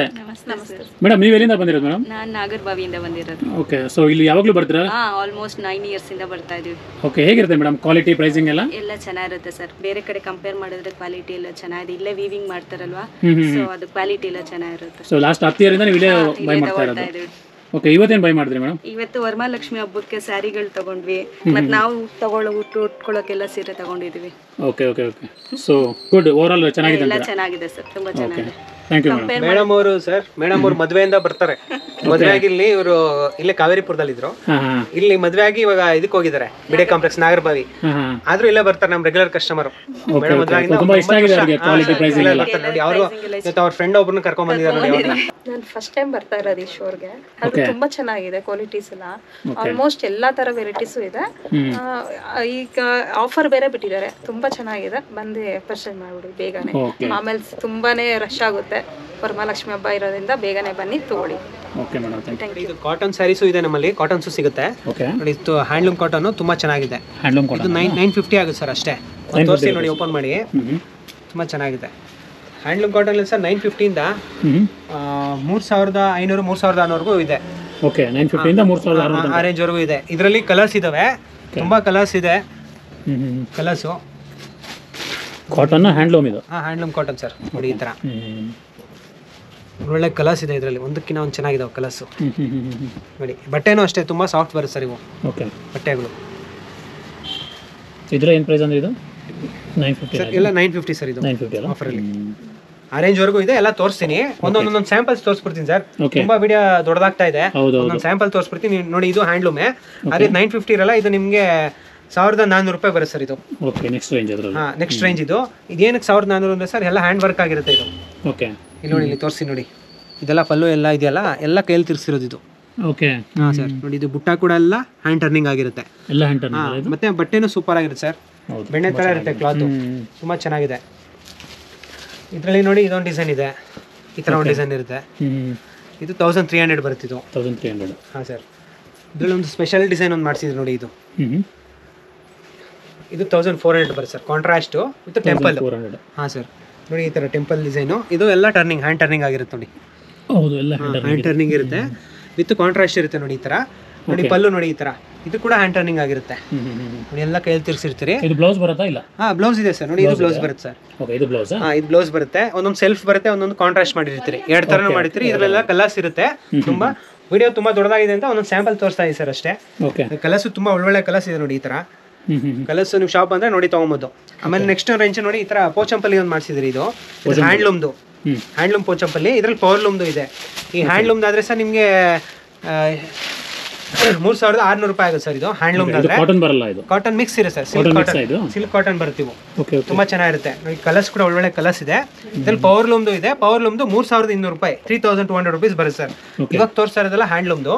[SPEAKER 2] ಮೇಡಮ್ ನೀವು ಎಲ್ಲಿಂದ ಬಂದಿರೋದು ಮೇಡಮ್?
[SPEAKER 4] ನಾನು ನಾಗರಬಾವಿಯಿಂದ ಬಂದಿರೋದು.
[SPEAKER 2] ಓಕೆ, ಸೊ ಇಲ್ಲಿ ಯಾವಾಗಲೂ ಬರ್ತೀರಾ?
[SPEAKER 4] ಆಲ್ಮೋಸ್ಟ್ 9 ಇಯರ್ಸ್ ಇಂದ ಬರ್ತಾ ಇದೀವಿ.
[SPEAKER 2] ಓಕೆ, ಹೇಗಿರುತ್ತೆ ಮೇಡಮ್ ಕ್ವಾಲಿಟಿ, ಪ್ರೈಸಿಂಗ್ ಎಲ್ಲ?
[SPEAKER 4] ಎಲ್ಲ ಚೆನ್ನಾಗಿರುತ್ತೆ ಸರ್. ಬೇರೆ ಕಡೆ ಕಂಪೇರ್ ಮಾಡಿದ್ರೆ ಕ್ವಾಲಿಟಿ ಎಲ್ಲ ಚೆನ್ನಾಗಿದೆ. ಇಲ್ಲೇ ವೀವಿಂಗ್ ಮಾಡ್ತಾರಲ್ವಾ, ಸೊ ಅದು ಕ್ವಾಲಿಟಿ ಎಲ್ಲ ಚೆನ್ನಾಗಿರುತ್ತೆ.
[SPEAKER 2] ಸೊ ಲಾಸ್ಟ್ 10 ಇಯರ್ ಇಂದ ನೀವು ಇಲ್ಲೇ ಬೈ ಮಾಡ್ತಾ ಇರೋದು? ಓಕೆ, ಇವತ್ತೇನು ಬೈ ಮಾಡಿದ್ರಿ ಮೇಡಮ್?
[SPEAKER 4] ಇವತ್ತು ವರಮಹಾಲಕ್ಷ್ಮಿ ಹಬ್ಬಕ್ಕೆ ಸ್ಯಾರಿಗಳು ತಗೊಂಡ್ವಿ, ಮತ್ತೆ ನಾವು ಉಟ್ಕೊಳ್ಳೋಕೆಲ್ಲ ಸೀರೆ ತಗೊಂಡಿದೀವಿ.
[SPEAKER 2] Okay, so good, over all ಚೆನ್ನಾಗಿದೆ?
[SPEAKER 4] ಎಲ್ಲ ಚೆನ್ನಾಗಿದೆ ಸರ್, ತುಂಬಾ ಚೆನ್ನಾಗಿದೆ.
[SPEAKER 2] Thank you madam.
[SPEAKER 1] ಮೇಡಮ್ ಅವರು ಸರ್, ಮೇಡಮ್ ಅವರು ಮದುವೆಯಿಂದ ಬರ್ತಾರೆ. ಮದುವೆ ಆಗಿ ಇಲ್ಲಿ ಇಲ್ಲೇ ಕಾವೇರಿಪುರದಲ್ಲಿ ಇದ್ರು. ಇಲ್ಲಿ ಮದುವೆ ಆಗಿ ಇವಾಗ ಇದಕ್ಕೆ ಹೋಗಿದ್ದಾರೆ, ಬಿಡೆ ಕಾಂಪ್ಲೆಕ್ಸ್ ನಾಗರಬಾವಿ. ಆದ್ರೂ ಇಲ್ಲೇ ಬರ್ತಾರೆ, ನಮ್ಮ ರೆಗ್ಯುಲರ್ ಕಸ್ಟಮರ್. ಮೇಡಮ್ ಮದುವೆ ಆಗಿಂದ ನೋಡಿ, ಅವರು ಅವ್ರ ಫ್ರೆಂಡ್ ಒಬ್ಬರನ್ನ ಕರ್ಕೊಂಡ್ ಬಂದಿದ್ದಾರೆ ನೋಡಿ.
[SPEAKER 3] ನಾನು ಫಸ್ಟ್ ಟೈಮ್ ಬರ್ತಾ ಇರೋದು ಈ ಶೋರ್ಗೆ. ಅದು ತುಂಬಾ ಚೆನ್ನಾಗಿದೆ, ಕ್ವಾಲಿಟೀಸ್ ಎಲ್ಲ ಆಲ್ಮೋಸ್ಟ್ ಎಲ್ಲಾ ತರ ವೆರೈಟೀಸು ಇದೆ. ಈಗ ಆಫರ್ ಬೇರೆ ಬಿಟ್ಟಿದ್ದಾರೆ, ತುಂಬಾ ಚೆನ್ನಾಗಿದೆ. ಬಂದು ಪರ್ಚೇಸ್ ಮಾಡ್ಬಿಡಿ ಬೇಗನೆ, ಆಮೇಲೆ ತುಂಬಾನೇ ರಶ್ ಆಗುತ್ತೆ. ವರಮಹಾಲಕ್ಷ್ಮಿ ಹಬ್ಬ ಇರೋದ್ರಿಂದ ಬೇಗನೆ ಬನ್ನಿ ತಗೊಳ್ಳಿ.
[SPEAKER 1] ಇದು ಕಾಟನ್ ಸ್ಯಾರೀಸು ಇದೆ ನಮ್ಮಲ್ಲಿ, ಕಾಟನ್ಸು ಸಿಗುತ್ತೆ ನೋಡಿ. ಇದು ಹ್ಯಾಂಡ್ಲೂಮ್ ಕಾಟನ್ ತುಂಬಾ ಚೆನ್ನಾಗಿದೆ. ಇದು 950 ಆಗುತ್ತೆ ಸರ್ ಅಷ್ಟೇ. ತೋರಿಸಿ ನೋಡಿ, ಓಪನ್ ಮಾಡಿ, ತುಂಬಾ ಚೆನ್ನಾಗಿದೆ. ಹ್ಯಾಂಡ್ಲೂಮ್ ಕಾಟನ್ ಸರ್ 950 ಇಂದ 3500 3600 ಇದೆ.
[SPEAKER 2] ಓಕೆ, 950 ಇಂದ 3600
[SPEAKER 1] ಆ ರೇಂಜ್ ವರೆಗೂ ಇದೆ. ಇದರಲ್ಲಿ ಕಲರ್ಸ್ ಇದಾವೆ, ತುಂಬಾ ಕಲರ್ಸ್ ಇದೆ. ಕಲರ್ಸು
[SPEAKER 2] ಕಾಟನ್ ಹ್ಯಾಂಡ್ಲೂಮ್, ಇದು
[SPEAKER 1] ಹ್ಯಾಂಡ್ಲೂಮ್ ಕಾಟನ್ ಸರ್. ನೋಡಿ ಈ ತರ ಒಳ್ಳೆ ಕಲರ್ಸ್ ಇದೆ. ಇದರಲ್ಲಿ ಒಂದಕ್ಕಿಂತ ಒಂದು ಚೆನ್ನಾಗಿದಾವೆ ಕಲರ್ಸು. ನೋಡಿ ಬಟ್ಟೆನೂ ಅಷ್ಟೇ ತುಂಬಾ ಸಾಫ್ಟ್ ಬರುತ್ತೆ ಸರ್ ಇವು ಬಟ್ಟೆಗಳು.
[SPEAKER 2] ಇದರ ಏನು ಪ್ರೈಸ್ ಅಂದ್ರೆ ಇದು 950
[SPEAKER 1] ಸರ್? ಎಲ್ಲ 950 ಸರ್. ಇದು ಆಫರ್ ಅಲ್ಲಿ ಅರೇಂಜ್ ವರೆಗೂ ಇದೆ. ಎಲ್ಲ ತೋರಿಸ್ತೀನಿ, ಒಂದೊಂದೊಂದು ಸ್ಯಾಂಪಲ್ಸ್ ತೋರಿಸ್ಬಿಡ್ತೀನಿ ಸರ್. ತುಂಬಾ ವಿಡಿಯೋ ದೊಡ್ಡದಾಗ್ತಾ ಇದೆ, ಒಂದೊಂದು ಸ್ಯಾಂಪಲ್ ತೋರಿಸ್ಬಿಡ್ತೀನಿ ನೋಡಿ. ಇದು ಹ್ಯಾಂಡ್ಲೂಮೇ, ಅದೇ 950 ಇರಲ್ಲ, ಇದು ನಿಮಗೆ 1400 ರೂಪಾಯಿ ಬರುತ್ತೆ ಸರ್. ಇದು
[SPEAKER 2] ನೆಕ್ಸ್ಟ್ ರೇಂಜ್.
[SPEAKER 1] ನೆಕ್ಸ್ಟ್ ರೇಂಜ್ ಇದು. ಇದೇನಕ್ಕೆ 1400 ಅಂದ್ರೆ ಸರ್, ಎಲ್ಲ ಹ್ಯಾಂಡ್ ವರ್ಕ್ ಆಗಿರುತ್ತೆ ಇದು. ಇಲ್ಲಿ ನೋಡಿ, ಇಲ್ಲಿ ತೋರಿಸಿ ನೋಡಿ, ಇದೆಲ್ಲ ಪಲ್ಲು ಎಲ್ಲ ಇದೆಯಲ್ಲ, ಎಲ್ಲ ಕೈಯಲ್ಲಿ ತಿರ್ಸಿರೋದು ಇದು. ಸರ್ ನೋಡಿ, ಇದು ಬುಟ್ಟ ಕೂಡ ಎಲ್ಲ ಹ್ಯಾಂಡ್ ಟರ್ನಿಂಗ್ ಆಗಿರುತ್ತೆ. ಮತ್ತೆ ಬಟ್ಟೆನೂ ಸೂಪರ್ ಆಗಿರುತ್ತೆ ಸರ್, ಬೆಣ್ಣೆ ತರ ಇರುತ್ತೆ ಕ್ಲಾತ್, ತುಂಬಾ ಚೆನ್ನಾಗಿದೆ. ಇದರಲ್ಲಿ ನೋಡಿ, ಇದೊಂದು ಡಿಸೈನ್ ಇದೆ, ಈ ತರ ಒಂದು ಡಿಸೈನ್ ಇರುತ್ತೆ. ಇದು 1300 ಬರುತ್ತೆ. ಇದು
[SPEAKER 2] 1300.
[SPEAKER 1] ಸರ್. ಇದರಲ್ಲಿ ಒಂದು ಸ್ಪೆಷಲ್ ಡಿಸೈನ್ ಒಂದು ಮಾಡಿಸಿದ್ರು ನೋಡಿ. ಇದು 1400 ಬರುತ್ತೆ sir, contrast with temple. Sir ನೋಡಿ, ಈ ತರ ಟೆಂಪಲ್ ಡಿಸೈನು. ಇದು ಎಲ್ಲ ಟರ್ನಿಂಗ್, ಹ್ಯಾಂಡ್ ಟರ್ನಿಂಗ್ ಆಗಿರುತ್ತೆ ನೋಡಿ. ಹ್ಯಾಂಡ್ ಟರ್ನಿಂಗ್ ಇರುತ್ತೆ, ವಿತ್ ಕಾಂಟ್ರಾಸ್ಟ್ ಇರುತ್ತೆ ನೋಡಿ. ಈ ತರ ನೋಡಿ, ಪಲ್ಲು ನೋಡಿ, ಈ ತರ ಇದು ಕೂಡ ಹ್ಯಾಂಡ್ ಟರ್ನಿಂಗ್ ಆಗಿರುತ್ತೆ ನೋಡಿ. ಎಲ್ಲ ಕೈಯಲ್ಲಿ ತಿರ್ಸಿರ್ತೀರಿ.
[SPEAKER 2] ಇದು ಬ್ಲೌಸ್ ಬರುತ್ತಾ? ಇಲ್ಲ,
[SPEAKER 1] ಬ್ಲೌಸ್ ಇದೆ ಸರ್. ನೋಡಿ, ಇದು ಬ್ಲೌಸ್ ಬರುತ್ತೆ ಸರ್.
[SPEAKER 2] ಇದು ಬ್ಲೌಸ್.
[SPEAKER 1] ಇದು ಬ್ಲೌಸ್ ಬರುತ್ತೆ. ಒಂದೊಂದು ಸೆಲ್ಫ್ ಬರುತ್ತೆ, ಒಂದೊಂದು ಕಾಂಟ್ರಾಸ್ಟ್ ಮಾಡಿರ್ತೀರಿ. 2 ತರನೂ ಮಾಡಿರ್ತೀರಿ. ಇದರಲ್ಲೆಲ್ಲ ಕಲರ್ಸ್ ಇರುತ್ತೆ. ತುಂಬಾ ವಿಡಿಯೋ ತುಂಬಾ ದೊಡ್ಡದಾಗಿದೆ ಅಂತ ಒಂದೊಂದು ಸ್ಯಾಂಪಲ್ ತೋರಿಸ್ತಾ ಇದೆ ಸರ್ ಅಷ್ಟೇ. ಕಲರ್ಸ್ ತುಂಬಾ ಒಳ್ಳೊಳ್ಳೆ ಕಲರ್ಸ್ ಇದೆ ನೋಡಿ. ಈ ತರ ಕಲರ್ಸ್ ನೀವು ಶಾಪ್ ಅಂದ್ರೆ ನೋಡಿ ತಗೊಬೋದು. ಆಮೇಲೆ ನೆಕ್ಸ್ಟ್ ರೇಂಜ್ ನೋಡಿ, ಈ ತರ ಪೋಚಂಪಲ್ಲಿ ಒಂದು ಮಾಡಿಸಿದ್ರಿ. ಇದು ಹ್ಯಾಂಡ್ಲೂಮ್ದು, ಹ್ಯಾಂಡ್ಲೂಮ್ ಪೋಚಂಪಲ್ಲಿ. ಇದ್ರಲ್ಲಿ ಪವರ್ ಲೂಮ್ದು ಇದೆ. ಈ ಹ್ಯಾಂಡ್ಲೂಮ್ದು ಆದ್ರೆ ಸರ್ ನಿಮಗೆ 3600 ರೂಪಾಯಿ ಆಗುತ್ತೆ ಸರ್. ಇದು ಹ್ಯಾಂಡ್ಲೂಮ್ ಅಂದ್ರೆ
[SPEAKER 2] ಕಾಟನ್ ಬರಲ್ಲ, ಇದು
[SPEAKER 1] ಕಾಟನ್ ಮಿಕ್ಸ್ ಇದೆ ಸರ್. ಸಿಲ್ಕ್ ಕಾಟನ್ ಬರುತ್ತೀವಿ, ತುಂಬಾ ಚೆನ್ನಾಗಿರುತ್ತೆ. ಕಲರ್ಸ್ ಕೂಡ ಒಳ್ಳೊಳ್ಳೆ ಕಲರ್ಸ್ ಇದೆ. ಇದ್ರಲ್ಲಿ ಪವರ್ ಲೂಮ್ದು ಇದೆ. ಪವರ್ ಲೂಮ್ದು 3200 ರೂಪಾಯಿ, 3200 rupees ಬರುತ್ತೆ ಸರ್. ಇವಾಗ ತೋರಿಸ್ತಾ ಇರೋದಲ್ಲ ಹ್ಯಾಂಡ್ಲೂಮ್ದು.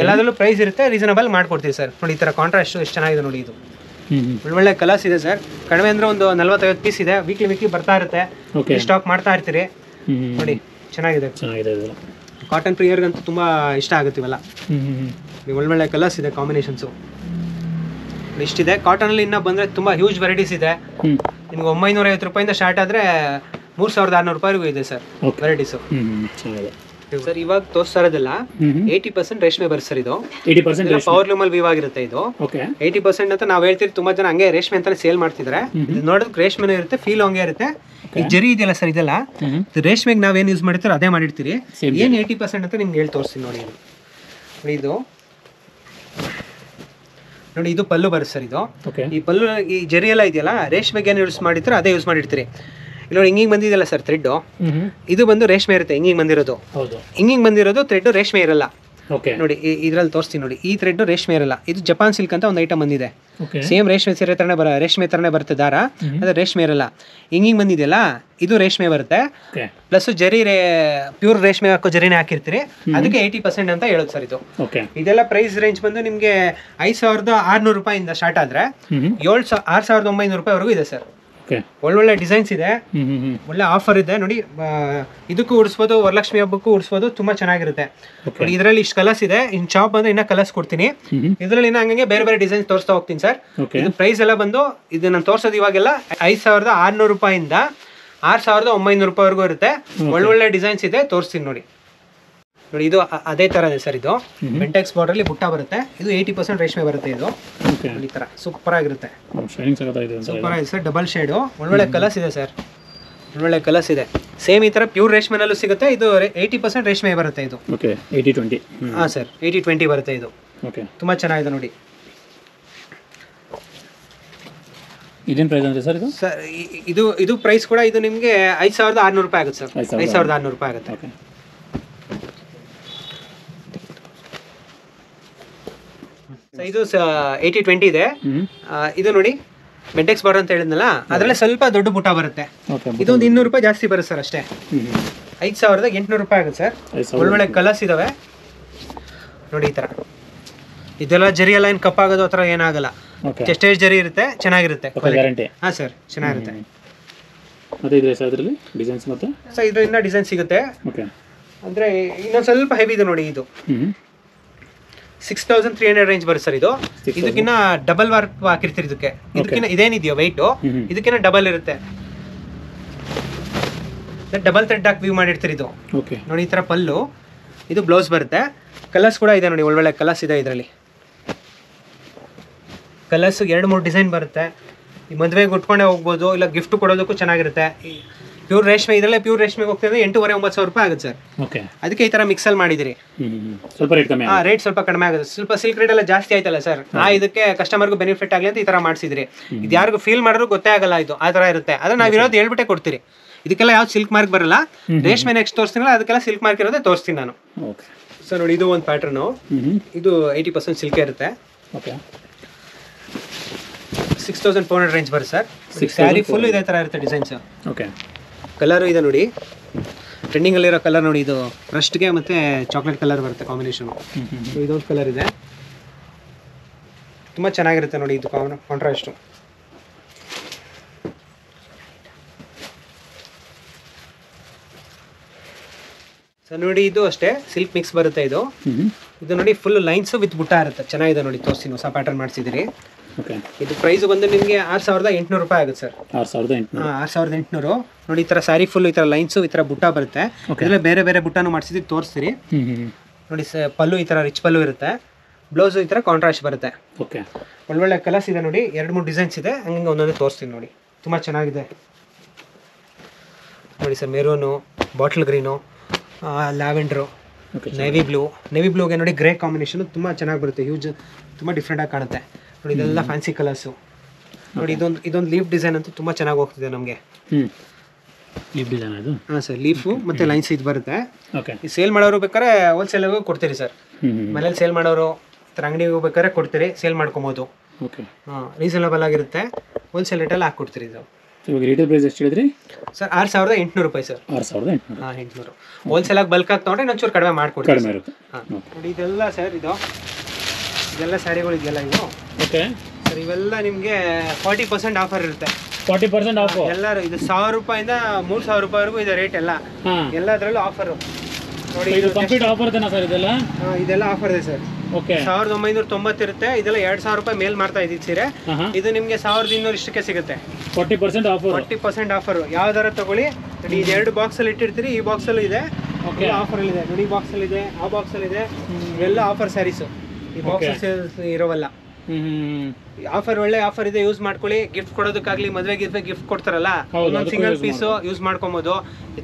[SPEAKER 1] ಎಲ್ಲಾದ್ರಲ್ಲೂ ಪ್ರೈಸ್ ಇರುತ್ತೆ, ರೀಸನಬಲ್ ಮಾಡ್ಕೊಡ್ತೀವಿ ಸರ್. ನೋಡಿ ಈ ತರ ಕಾಂಟ್ರಾಸ್ಟ್ ಎಷ್ಟು ಚೆನ್ನಾಗಿದೆ ನೋಡಿ. ಇದು ಒಳ್ಳೊಳ್ಳೆ ಕಲರ್ಸ್ ಇದೆ ಸರ್. ಕಡಿಮೆ ಅಂದ್ರೆ ಒಂದು 40-50 ಪೀಸ್ ಇದೆ. ವೀಕ್ಲಿ ಬರ್ತಾ ಇರುತ್ತೆ, ಸ್ಟಾಕ್ ಮಾಡ್ತಾ ಇರ್ತೀರಿ. ನೋಡಿ ಚೆನ್ನಾಗಿದೆ. ಕಾಟನ್ ಪ್ರಿಯರ್ಗಂತೂ ತುಂಬಾ ಇಷ್ಟ ಆಗುತ್ತೆ ಇವೆಲ್ಲ. ಒಳ್ಳೊಳ್ಳೆ ಕಲರ್ಸ್ ಇದೆ, ಕಾಂಬಿನೇಷನ್ಸು ಇಷ್ಟಿದೆ. ಕಾಟನಲ್ಲಿ ಇನ್ನೂ ಬಂದರೆ ತುಂಬ ಹ್ಯೂಜ್ ವೆರೈಟೀಸ್ ಇದೆ. ನಿಮ್ಗೆ 950 ರೂಪಾಯಿಂದ ಸ್ಟಾರ್ಟ್ ಆದರೆ 3600 ರೂಪಾಯಿವರೆಗೂ ಇದೆ ಸರ್ ವೆರೈಟೀಸು. ಸರ್ ಇವಾಗ ತೋರಿಸ್ತಾ ಇರೋದೆಲ್ಲ 80% ರೇಷ್ಮೆ ಬರುತ್ತೆ ಸರ್. ಇದು 80% ಪವರ್ ಲೂಮಲ್ಲಿ ವೀವ್ ಆಗಿರುತ್ತೆ. ಇದು 80% ಅಂತ ನಾವು ಹೇಳ್ತೀವಿ. ತುಂಬಾ ಜನ ಹಂಗೆ ರೇಷ್ಮೆ ಅಂತಾನೆ ಸೇಲ್ ಮಾಡ್ತಿದ್ರೆ, ನೋಡೋದಕ್ಕೆ ರೇಷ್ಮೆನೂ ಇರುತ್ತೆ, ಫೀಲ್ ಹಂಗೆ ಇರುತ್ತೆ. ಈ ಜರಿ ಇದೆಯಲ್ಲ ಸರ್, ಇದೆಲ್ಲ ರೇಷ್ಮೆಗೆ ನಾವೇನು ಯೂಸ್ ಮಾಡಿರ್ತೀರೋ ಅದೇ ಮಾಡಿರ್ತೀರಿ. ಏನು 80% ಅಂತ ನಿಮ್ಗೆ ಹೇಳಿ ತೋರಿಸ್ತೀನಿ ನೋಡಿ. ಇದು ನೋಡಿ, ಇದು ಪಲ್ಲು ಬರುತ್ತೆ ಸರ್. ಇದು ಈ ಪಲ್ಲು, ಈ ಜರಿ ಎಲ್ಲ ಇದೆಯಲ್ಲ, ರೇಷ್ಮೆಗೆ ಏನು ಯೂಸ್ ಮಾಡಿರ್ತೀರೋ ಅದೇ ಯೂಸ್ ಮಾಡಿರ್ತೀರಿ. ಇಲ್ಲಿ ನೋಡಿ ಹಿಂಗಿಂಗ್ ಬಂದಿದೆಯಲ್ಲ ಸರ್ ಥ್ರೆಡ್, ಇದು ಬಂದು ರೇಷ್ಮೆ ಇರುತ್ತೆ. ಹಿಂಗಿಂಗ್ ಬಂದಿರೋದು, ಹಿಂಗಿಂಗ್ ಬಂದಿರೋದು ಥ್ರೆಡ್ ರೇಷ್ಮೆ ಇರಲ್ಲ. ನೋಡಿ ಇದ್ರಲ್ಲಿ ತೋರಿಸ್ತೀನಿ ನೋಡಿ. ಈ ಥ್ರೆಡ್ ರೇಷ್ಮೆ ಇರಲ್ಲ. ಇದು ಜಪಾನ್ ಸಿಲ್ಕ್ ಅಂತ ಒಂದು ಐಟಮ್ ಬಂದಿದೆ. ಸೇಮ್ ರೇಷ್ಮೆ ಸೀರೆ ತರನೇ ರೇಷ್ಮೆ ತರನೇ ಬರುತ್ತೆ ದಾರ, ಅದು ರೇಷ್ಮೆ ಇರಲ್ಲ. ಹಿಂಗಿಂಗ್ ಬಂದಿದೆಯಲ್ಲ, ಇದು ರೇಷ್ಮೆ ಬರುತ್ತೆ. ಪ್ಲಸ್ ಜರಿ ಪ್ಯೂರ್ ರೇಷ್ಮೆ ಹಾಕೋ ಜರಿನೇ ಹಾಕಿರ್ತೀರಿ. ಅದಕ್ಕೆ 80% ಅಂತ ಹೇಳೋದು ಸರ್. ಇದು ಇದೆಲ್ಲ ಪ್ರೈಸ್ ರೇಂಜ್ ಬಂದು ನಿಮ್ಗೆ 5600 ರೂಪಾಯಿಂದ ಸ್ಟಾರ್ಟ್ ಆದ್ರೆ 6900 ರೂಪಾಯಿವರೆಗೂ ಇದೆ ಸರ್. ಒಳ್ಳೊಳ್ಳೆ ಡಿಸೈನ್ಸ್ ಇದೆ, ಒಳ್ಳೆ ಆಫರ್ ಇದೆ ನೋಡಿ. ಇದಕ್ಕೂ ಉಡಿಸ್ಬೋದು, ವರಲಕ್ಷ್ಮಿ ಹಬ್ಬಕ್ಕೂ ಉಡಿಸ್ಬೋದು, ತುಂಬಾ ಚೆನ್ನಾಗಿರುತ್ತೆ. ಇದರಲ್ಲಿ ಇಷ್ಟು ಕಲರ್ಸ್ ಇದೆ. ಇನ್ ಶಾಪ್ ಬಂದ್ರೆ ಇನ್ನ ಕಲರ್ಸ್ ಕೊಡ್ತೀನಿ. ಇದರಲ್ಲಿ ಇನ್ನ ಹಂಗೆ ಬೇರೆ ಬೇರೆ ಡಿಸೈನ್ಸ್ ತೋರಿಸ್ತಾ ಹೋಗ್ತೀನಿ ಸರ್. ಇದು ಪ್ರೈಸ್ ಎಲ್ಲ ಬಂದು, ಇದು ನಾನು ತೋರಿಸೋದು ಇವಾಗೆಲ್ಲ 5600 ರೂಪಾಯಿಂದ 6900 ರೂಪಾಯಿವರೆಗೂ ಇರುತ್ತೆ. ಒಳ್ಳೊಳ್ಳೆ ಡಿಸೈನ್ಸ್ ಇದೆ, ತೋರಿಸ್ತೀನಿ ನೋಡಿ. ನೋಡಿ ಇದು ಅದೇ ತರ ಇದೆ ಸರ್. ಇದು ಬೆಂಟೆಕ್ಸ್ ಬಾರ್ಡರ್ ಅಲ್ಲಿ ಬುಟ್ಟ ಬರುತ್ತೆ. ಇದು 80% ರೇಷ್ಮೆ ಬರುತ್ತೆ. ಇದು ಈ ತರ ಸೂಪರ್ ಆಗಿರುತ್ತೆ, ಸೂಪರ್ ಆಗಿದೆ ಸರ್. ಡಬಲ್ ಶೇಡ್, ಒಳ್ಳೊಳ್ಳೆ ಕಲರ್ಸ್ ಇದೆ ಸರ್. ಒಳ್ಳೊಳ್ಳೆ ಕಲರ್ಸ್ ಇದೆ. ಸೇಮ್ ಈ ತರ ಪ್ಯೂರ್ ರೇಷ್ಮೆನಲ್ಲೂ ಸಿಗುತ್ತೆ. ಇದು 80% ರೇಷ್ಮೆ ಬರುತ್ತೆ. ಇದು
[SPEAKER 2] 80-20
[SPEAKER 1] ಹಾಂ ಸರ್, 80-20 ಬರುತ್ತೆ. ಇದು ತುಂಬಾ ಚೆನ್ನಾಗಿದೆ ನೋಡಿ.
[SPEAKER 2] ಇದೇನು ಪ್ರೈಸ್ ಅಂದ್ರೆ ಸರ್? ಇದು
[SPEAKER 1] ಸರ್ ಇದು ಪ್ರೈಸ್ ಕೂಡ ಇದು ನಿಮಗೆ 5600 ರೂಪಾಯಿ ಆಗುತ್ತೆ ಸರ್. 5600 ರೂಪಾಯಿ ಆಗುತ್ತೆ. ಇದು 80-20 ಇದೆ. ಇದು ನೋಡಿ ಬೆಂಟೆಕ್ಸ್ ಬಾರ್ಡರ್ ಅಂತ ಹೇಳಿದ್ನಲ್ಲ, ಅದರಲ್ಲೇ ಸ್ವಲ್ಪ ದೊಡ್ಡ ಬುಟ್ಟ ಬರುತ್ತೆ. ಇದೊಂದು 200 ರೂಪಾಯಿ ಜಾಸ್ತಿ ಬರುತ್ತೆ ಸರ್ ಅಷ್ಟೇ. 5800 ರೂಪಾಯಿ ಆಗುತ್ತೆ ಸರ್. ಒಳ್ಳೊಳ್ಳೆ ಕಲರ್ಸ್ ಇದಾವೆ ನೋಡಿ. ಈ ತರ ಇದೆಲ್ಲ ಜರಿ ಎಲ್ಲ ಏನು ಕಪ್ಪಾಗೋದು ಆ ಥರ ಏನಾಗಲ್ಲ. ಎಷ್ಟೇಷ್ಟು ಜರಿ ಇರುತ್ತೆ, ಚೆನ್ನಾಗಿರುತ್ತೆ. ಹಾಂ ಸರ್, ಚೆನ್ನಾಗಿರುತ್ತೆ. ಸರ್ ಇದರಿಂದ ಡಿಸೈನ್ ಸಿಗುತ್ತೆ. ಅಂದರೆ ಇನ್ನೊಂದು ಸ್ವಲ್ಪ ಹೆವಿ ಇದೆ ನೋಡಿ. ಇದು 6300 ರೇಂಜ್ ಬರುತ್ತೆ ಸರ್. ಇದು ಇದಕ್ಕಿನ್ನ ಡಬಲ್ ವರ್ಕ್ ಹಾಕಿರ್ತೀರಿ. ಇದಕ್ಕಿನ್ನ ಇದೇನಿದೆಯೋ ವೆಯ್ಟ್, ಇದಕ್ಕಿನ್ನ ಡಬಲ್ ಇರುತ್ತೆ. ಡಬಲ್ ಥ್ರೆಡ್ ಹಾಕಿ ವ್ಯೂ ಮಾಡಿರ್ತೀರಿ. ಇದು ನೋಡಿ ಈ ಥರ ಪಲ್ಲು, ಇದು ಬ್ಲೌಸ್ ಬರುತ್ತೆ. ಕಲರ್ಸ್ ಕೂಡ ಇದೆ ನೋಡಿ, ಒಳ್ಳೊಳ್ಳೆ ಕಲರ್ಸ್ ಇದೆ ಇದರಲ್ಲಿ. ಕಲರ್ಸ್ 2-3 ಡಿಸೈನ್ ಬರುತ್ತೆ. ಈ ಮದುವೆಗೆ ಉಟ್ಕೊಂಡೇ ಹೋಗ್ಬೋದು, ಇಲ್ಲ ಗಿಫ್ಟ್ ಕೊಡೋದಕ್ಕೂ ಚೆನ್ನಾಗಿರುತ್ತೆ. ಪ್ಯೂರ್ ರೇಷ್ಮೆ, ಇದರಲ್ಲೇ ಪ್ಯೂರ್ ರೇಷ್ಮೆಗೆ ಹೋಗ್ತಿದ್ರೆ 8,500-9,000 ರೂಪಾಯಿ ಆಗುತ್ತೆ ಸರ್. ಅದಕ್ಕೆ ಈ ತರ ಮಿಕ್ಸಲ್ಲಿ ಮಾಡಿದಿರಿ.
[SPEAKER 2] ಸ್ವಲ್ಪ ರೇಟ್ ಕಮ್ಮಿ.
[SPEAKER 1] ರೇಟ್ ಸ್ವಲ್ಪ ಕಡಿಮೆ ಆಗುತ್ತೆ. ಸ್ವಲ್ಪ ಸಿಲ್ಕ್ ರೇಟ್ ಎಲ್ಲ ಜಾಸ್ತಿ ಆಯ್ತಲ್ಲ ಸರ್, ಇದಕ್ಕೆ ಕಸ್ಟಮರ್ಗೂ ಬೆನಿಫಿಟ್ ಆಗಲಿ ಅಂತ ಈ ತರ ಮಾಡಿಸಿದ್ರಿ. ಇದು ಯಾರಿಗೂ ಫೀಲ್ ಮಾಡಿದ್ರು ಗೊತ್ತೇ ಆಗಲ್ಲ. ಇದು ಆ ತರ ಇರುತ್ತೆ. ಅದನ್ನ ನಾವು ಇರೋದು ಹೇಳ್ಬಿಟ್ಟೆ ಕೊಡ್ತೀರಿ. ಇದಕ್ಕೆಲ್ಲ ಯಾವ್ದು ಸಿಲ್ಕ್ ಮಾರ್ಕ್ ಬರಲ್ಲ. ರೇಷ್ಮೆ ನೆಕ್ಸ್ಟ್ ತೋರಿಸ್ತೀನಲ್ಲ, ಅದಕ್ಕೆಲ್ಲ ಸಿಲ್ಕ್ ಮಾರ್ಕ್ ಇರೋದೇ ತೋರಿಸ್ತೀನಿ ನಾನು. ಸರ್ ನೋಡಿ, ಇದು ಒಂದು ಪ್ಯಾಟರ್ನು. ಇದು 80% ಸಿಲ್ಕ್ ಇರುತ್ತೆ. 6400 ರೇಂಜ್ ಬರುತ್ತೆ ಸರ್. ಸ್ಯಾರಿ ಫುಲ್ ಇದೇ ತರ ಇರುತ್ತೆ ಡಿಸೈನ್ಸ್. ಕಲರು ಇದೆ ನೋಡಿ, ಟ್ರೆಂಡಿಂಗಲ್ಲಿರೋ ಕಲರ್ ನೋಡಿ. ಇದು ರಸ್ಟ್ಗೆ ಮತ್ತು ಚಾಕ್ಲೇಟ್ ಕಲರ್ ಬರುತ್ತೆ ಕಾಂಬಿನೇಷನು. ಇದೊಂದು ಕಲರ್ ಇದೆ, ತುಂಬ ಚೆನ್ನಾಗಿರುತ್ತೆ ನೋಡಿ. ಇದು ಕಾಂಟ್ರಾಸ್ಟು. ಸರ್ ನೋಡಿ, ಇದು ಅಷ್ಟೇ ಸಿಲ್ಕ್ ಮಿಕ್ಸ್ ಬರುತ್ತೆ. ಇದು ನೋಡಿ ಫುಲ್ ಲೈನ್ಸ್ ವಿತ್ ಬುಟ್ಟ ಇರುತ್ತೆ. ಚೆನ್ನಾಗಿದೆ ನೋಡಿ, ತೋರಿಸ್ತೀನಿ. ಹೊಸ ಪ್ಯಾಟರ್ನ್ ಮಾಡಿಸಿದಿರಿ. ಇದು ಪ್ರೈಸ್ ಬಂದು ನಿಮಗೆ 6800 ರೂಪಾಯಿ ಆಗುತ್ತೆ ಸರ್. 6800. ನೋಡಿ ಈ ತರ ಸ್ಯಾರಿ ಫುಲ್ ಈ ತರ ಲೈನ್ಸ್ ಈ ತರ ಬುಟ್ಟ ಬರುತ್ತೆ. ಇದರಲ್ಲಿ ಬೇರೆ ಬೇರೆ ಬುಟ್ಟಾನು ಮಾಡಿಸಿದ್ದು ತೋರಿಸ್ತೀರಿ ನೋಡಿ. ಪಲ್ಲು ಈ ತರ ರಿಚ್ ಪಲ್ಲು ಇರುತ್ತೆ. ಬ್ಲೌಸ್ ಈ ತರ ಕಾಂಟ್ರಾಸ್ಟ್ ಬರುತ್ತೆ. ಒಳ್ಳೊಳ್ಳೆ ಕಲರ್ಸ್ ಇದೆ ನೋಡಿ. 2-3 ಡಿಸೈನ್ಸ್ ಇದೆ. ಹಂಗೆ ಒಂದೊಂದೇ ತೋರಿಸ್ತೀನಿ ನೋಡಿ. ತುಂಬ ಚೆನ್ನಾಗಿದೆ ನೋಡಿ sir. Maroon, bottle green, lavender, navy ಬ್ಲೂಗೆ ನೋಡಿ ಗ್ರೇ ಕಾಂಬಿನೇಷನ್ ತುಂಬ ಚೆನ್ನಾಗಿ ಬರುತ್ತೆ. ಹ್ಯೂಜ್, ತುಂಬ ಡಿಫ್ರೆಂಟಾಗಿ ಕಾಣುತ್ತೆ ನೋಡಿ. ಇದೆಲ್ಲ ಫ್ಯಾನ್ಸಿ ಕಲರ್ಸು ನೋಡಿ. ಇದೊಂದು ಲೀಫ್ ಡಿಸೈನ್ ಅಂತೂ ತುಂಬ ಚೆನ್ನಾಗಿ ಹೋಗ್ತಿದೆ ನಮಗೆ.
[SPEAKER 2] ಲೀಫ್ ಡಿಸೈನ್ ಅದು?
[SPEAKER 1] ಹಾಂ ಸರ್, ಲೀಫು ಮತ್ತು ಲೈನ್ಸ್ ಇದು ಬರುತ್ತೆ. ಈ ಸೇಲ್ ಮಾಡೋರು ಬೇಕಾದ್ರೆ ಹೋಲ್ಸೇಲಾಗೂ ಕೊಡ್ತೀರಿ ಸರ್. ಮನೇಲಿ ಸೇಲ್ ಮಾಡೋರು ಅಂಗಡಿಗೆ ಹೋಗ್ಬೇಕಾದ್ರೆ ಕೊಡ್ತೀರಿ, ಸೇಲ್ ಮಾಡ್ಕೊಬೋದು.
[SPEAKER 2] ಓಕೆ.
[SPEAKER 1] ರೀಸನಬಲ್ ಆಗಿರುತ್ತೆ, ಹೋಲ್ಸೇಲ್ ರೇಟಲ್ಲಿ ಹಾಕ್ಕೊಡ್ತೀರಿ ಇದು.
[SPEAKER 2] ಇವಾಗ ರಿಟೇಲ್ ಪ್ರೈಸ್ ಎಷ್ಟು ಹೇಳಿದ್ರಿ
[SPEAKER 1] ಸರ್? 6,800 ರೂಪಾಯಿ ಸರ್.
[SPEAKER 2] 6,800.
[SPEAKER 1] 800. ಹೋಲ್ಸೇಲ್ ಆಗಿ ಬಲ್ಕ್ ಆಗಿ ತೊಗೊಂಡ್ರೆ ಇನ್ನೊಂಚೂರು ಕಡಿಮೆ ಮಾಡ್ಕೊಡ್ತೀವಿ.
[SPEAKER 2] ಕಡಿಮೆ ಇರುತ್ತೆ.
[SPEAKER 1] ನೋಡಿ ಇದೆಲ್ಲ ಸರ್, ಇದೆಲ್ಲ ಸ್ಯಾರಿಗಳು ಇದೆಯಲ್ಲ ಇವು.
[SPEAKER 2] ಓಕೆ
[SPEAKER 1] ಸರ್ ಇವೆಲ್ಲ ನಿಮಗೆ 40% ಆಫರ್ ಇರುತ್ತೆ.
[SPEAKER 2] 40% ಆಫ್
[SPEAKER 1] ಎಲ್ಲರೂ ಇದು 1,000 ರೂಪಾಯಿಂದ 3,000 ರೂಪಾಯಿವರೆಗೂ ಇದೆ ರೇಟ್ ಎಲ್ಲ. ಎಲ್ಲದರಲ್ಲೂ ಆಫರು ನೋಡಿ.
[SPEAKER 2] ಇದು ಕಂಪ್ಲೀಟ್ ಆಫರ್ ಇದೆನಾ ಸರ್ ಇದೆಲ್ಲ?
[SPEAKER 1] ಇದೆಲ್ಲ ಆಫರ್ ಇದೆ ಸರ್.
[SPEAKER 2] ಓಕೆ.
[SPEAKER 1] 1,990 ಇರುತ್ತೆ. ಇದೆಲ್ಲ 2,000 ರೂಪಾಯಿ ಮೇಲ್ ಮಾಡ್ತಾ ಇದ್ದೀವಿ ಸೀರೆ. ಇದು ನಿಮಗೆ 1,200 ಇಷ್ಟಕ್ಕೆ ಸಿಗುತ್ತೆ.
[SPEAKER 2] 40% ಆಫರ್.
[SPEAKER 1] 40% ಆಫರ್. ಯಾವ್ದಾರ ತಗೊಳ್ಳಿ. ನೋಡಿ ಇದು 2 ಬಾಕ್ಸಲ್ಲಿ ಇಟ್ಟಿರ್ತೀರಿ. ಈ ಬಾಕ್ಸಲ್ಲೂ ಇದೆ. ಓಕೆ. ಆಫರಲ್ಲಿ ಇದೆ ನೋಡಿ. ಈ ಬಾಕ್ಸಲ್ಲಿ ಇದೆ, ಆ ಬಾಕ್ಸಲ್ಲಿ ಇದೆ. ಇವೆಲ್ಲ ಆಫರ್ ಸ್ಯಾರೀಸು. ಈ ಬಾಕ್ಸ್ ಇರೋವಲ್ಲ. ಆಫರ್ ಒಳ್ಳೆ ಆಫರ್ ಇದೆ, ಯೂಸ್ ಮಾಡ್ಕೊಳ್ಳಿ. ಗಿಫ್ಟ್ ಕೊಡೋದಕ್ಕಾಗ್ಲಿ, ಮದುವೆಗೆ ಗಿಫ್ಟ್ ಕೊಡ್ತಾರಲ್ಲ, ಒಂದೊಂದು ಸಿಂಗಲ್ ಪೀಸು ಯೂಸ್ ಮಾಡ್ಕೊಬೋದು.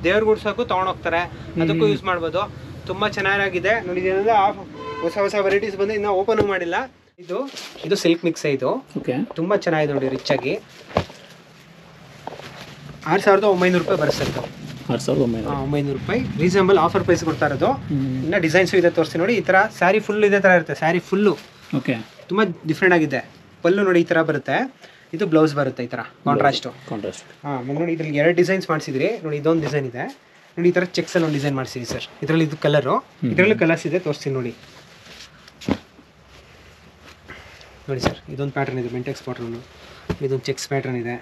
[SPEAKER 1] ದೇವ್ರ ಗುಡ್ಸೋಕ್ಕೂ ತೊಗೊಂಡೋಗ್ತಾರೆ, ಅದಕ್ಕೂ ಯೂಸ್ ಮಾಡ್ಬೋದು. ತುಂಬ ಚೆನ್ನಾಗಿದೆ ನೋಡಿ. ಇದೆಲ್ಲ ಹೊಸ ವೆರೈಟೀಸ್ ಬಂದು ಇನ್ನೂ ಓಪನ್ ಮಾಡಿಲ್ಲ. ಇದು ಸಿಲ್ಕ್ ಮಿಕ್ಸ್. ಇದು ತುಂಬ ಚೆನ್ನಾಗಿದೆ ನೋಡಿ, ರಿಚ್ ಆಗಿ. 6,900 ರೂಪಾಯಿ ಬರುತ್ತೆ. 6,900 ರೂಪಾಯಿ ರೀಸನಬಲ್ ಆಫರ್ ಪ್ರೈಸ್ ಕೊಡ್ತಾ ಇರೋದು. ಇನ್ನು ಡಿಸೈನ್ಸು ಇದೆ, ತೋರಿಸಿ ನೋಡಿ. ಈ ಥರ ಸ್ಯಾರಿ ಫುಲ್ ಇದೇ ಥರ ಇರುತ್ತೆ. ಸ್ಯಾರಿ ಫುಲ್ಲು ತುಂಬ ಡಿಫ್ರೆಂಟ್ ಆಗಿದೆ. ಪಲ್ಲು ನೋಡಿ ಈ ಥರ ಬರುತ್ತೆ. ಇದು ಬ್ಲೌಸ್ ಬರುತ್ತೆ ಈ ಥರ ಕಾಂಟ್ರಾಸ್ಟು. ನೋಡಿ ಇದ್ರಲ್ಲಿ 2 ಡಿಸೈನ್ಸ್ ಮಾಡಿಸಿದ್ರಿ ನೋಡಿ. ಇದೊಂದು ಡಿಸೈನ್ ಇದೆ ನೋಡಿ. ಈ ಥರ ಚೆಕ್ಸಲ್ಲಿ ಒಂದು ಡಿಸೈನ್ ಮಾಡಿಸಿದ್ರಿ ಸರ್. ಇದರಲ್ಲಿ ಇದು ಕಲರು, ಇದರಲ್ಲೂ ಕಲರ್ಸ್ ಇದೆ, ತೋರಿಸ್ತೀನಿ ನೋಡಿ. ನೋಡಿ ಸರ್, ಇದೊಂದು ಪ್ಯಾಟರ್ನ್ ಇದೆ, ಮೆಂಟೆಕ್ಸ್ ಪ್ಯಾಟರ್ನು. ಇದೊಂದು ಚೆಕ್ಸ್ ಪ್ಯಾಟರ್ನ್ ಇದೆ.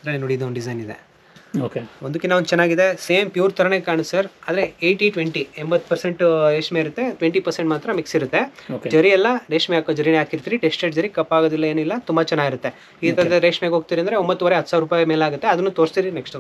[SPEAKER 1] ಇದರಲ್ಲಿ ನೋಡಿ ಇದೊಂದು ಡಿಸೈನ್ ಇದೆ.
[SPEAKER 2] ಓಕೆ.
[SPEAKER 1] ಒಂದಕ್ಕಿಂತ ಒಂದು ಚೆನ್ನಾಗಿದೆ. ಸೇಮ್ ಪ್ಯೂರ್ ಥರನೇ ಕಾಣುತ್ತೆ ಸರ್. ಆದರೆ 80-20 80% ರೇಷ್ಮೆ ಇರುತ್ತೆ, 20% ಮಾತ್ರ ಮಿಕ್ಸ್ ಇರುತ್ತೆ. ಜರಿ ಎಲ್ಲ ರೇಷ್ಮೆ ಜರಿನೇ ಹಾಕಿರ್ತೀರಿ. ಟೆಸ್ಟೆಡ್ ಜರಿ, ಕಪ್ಪಾಗೋದಿಲ್ಲ, ಏನಿಲ್ಲ. ತುಂಬ ಚೆನ್ನಾಗಿರುತ್ತೆ. ಈ ಥರದ ರೇಷ್ಮೆಗೆ ಹೋಗ್ತೀರಿ ಅಂದರೆ 9,500 10,000 ರೂಪಾಯಿ ಮೇಲೆ ಆಗುತ್ತೆ. ಅದನ್ನು ತೋರಿಸ್ತೀರಿ ನೆಕ್ಸ್ಟ್.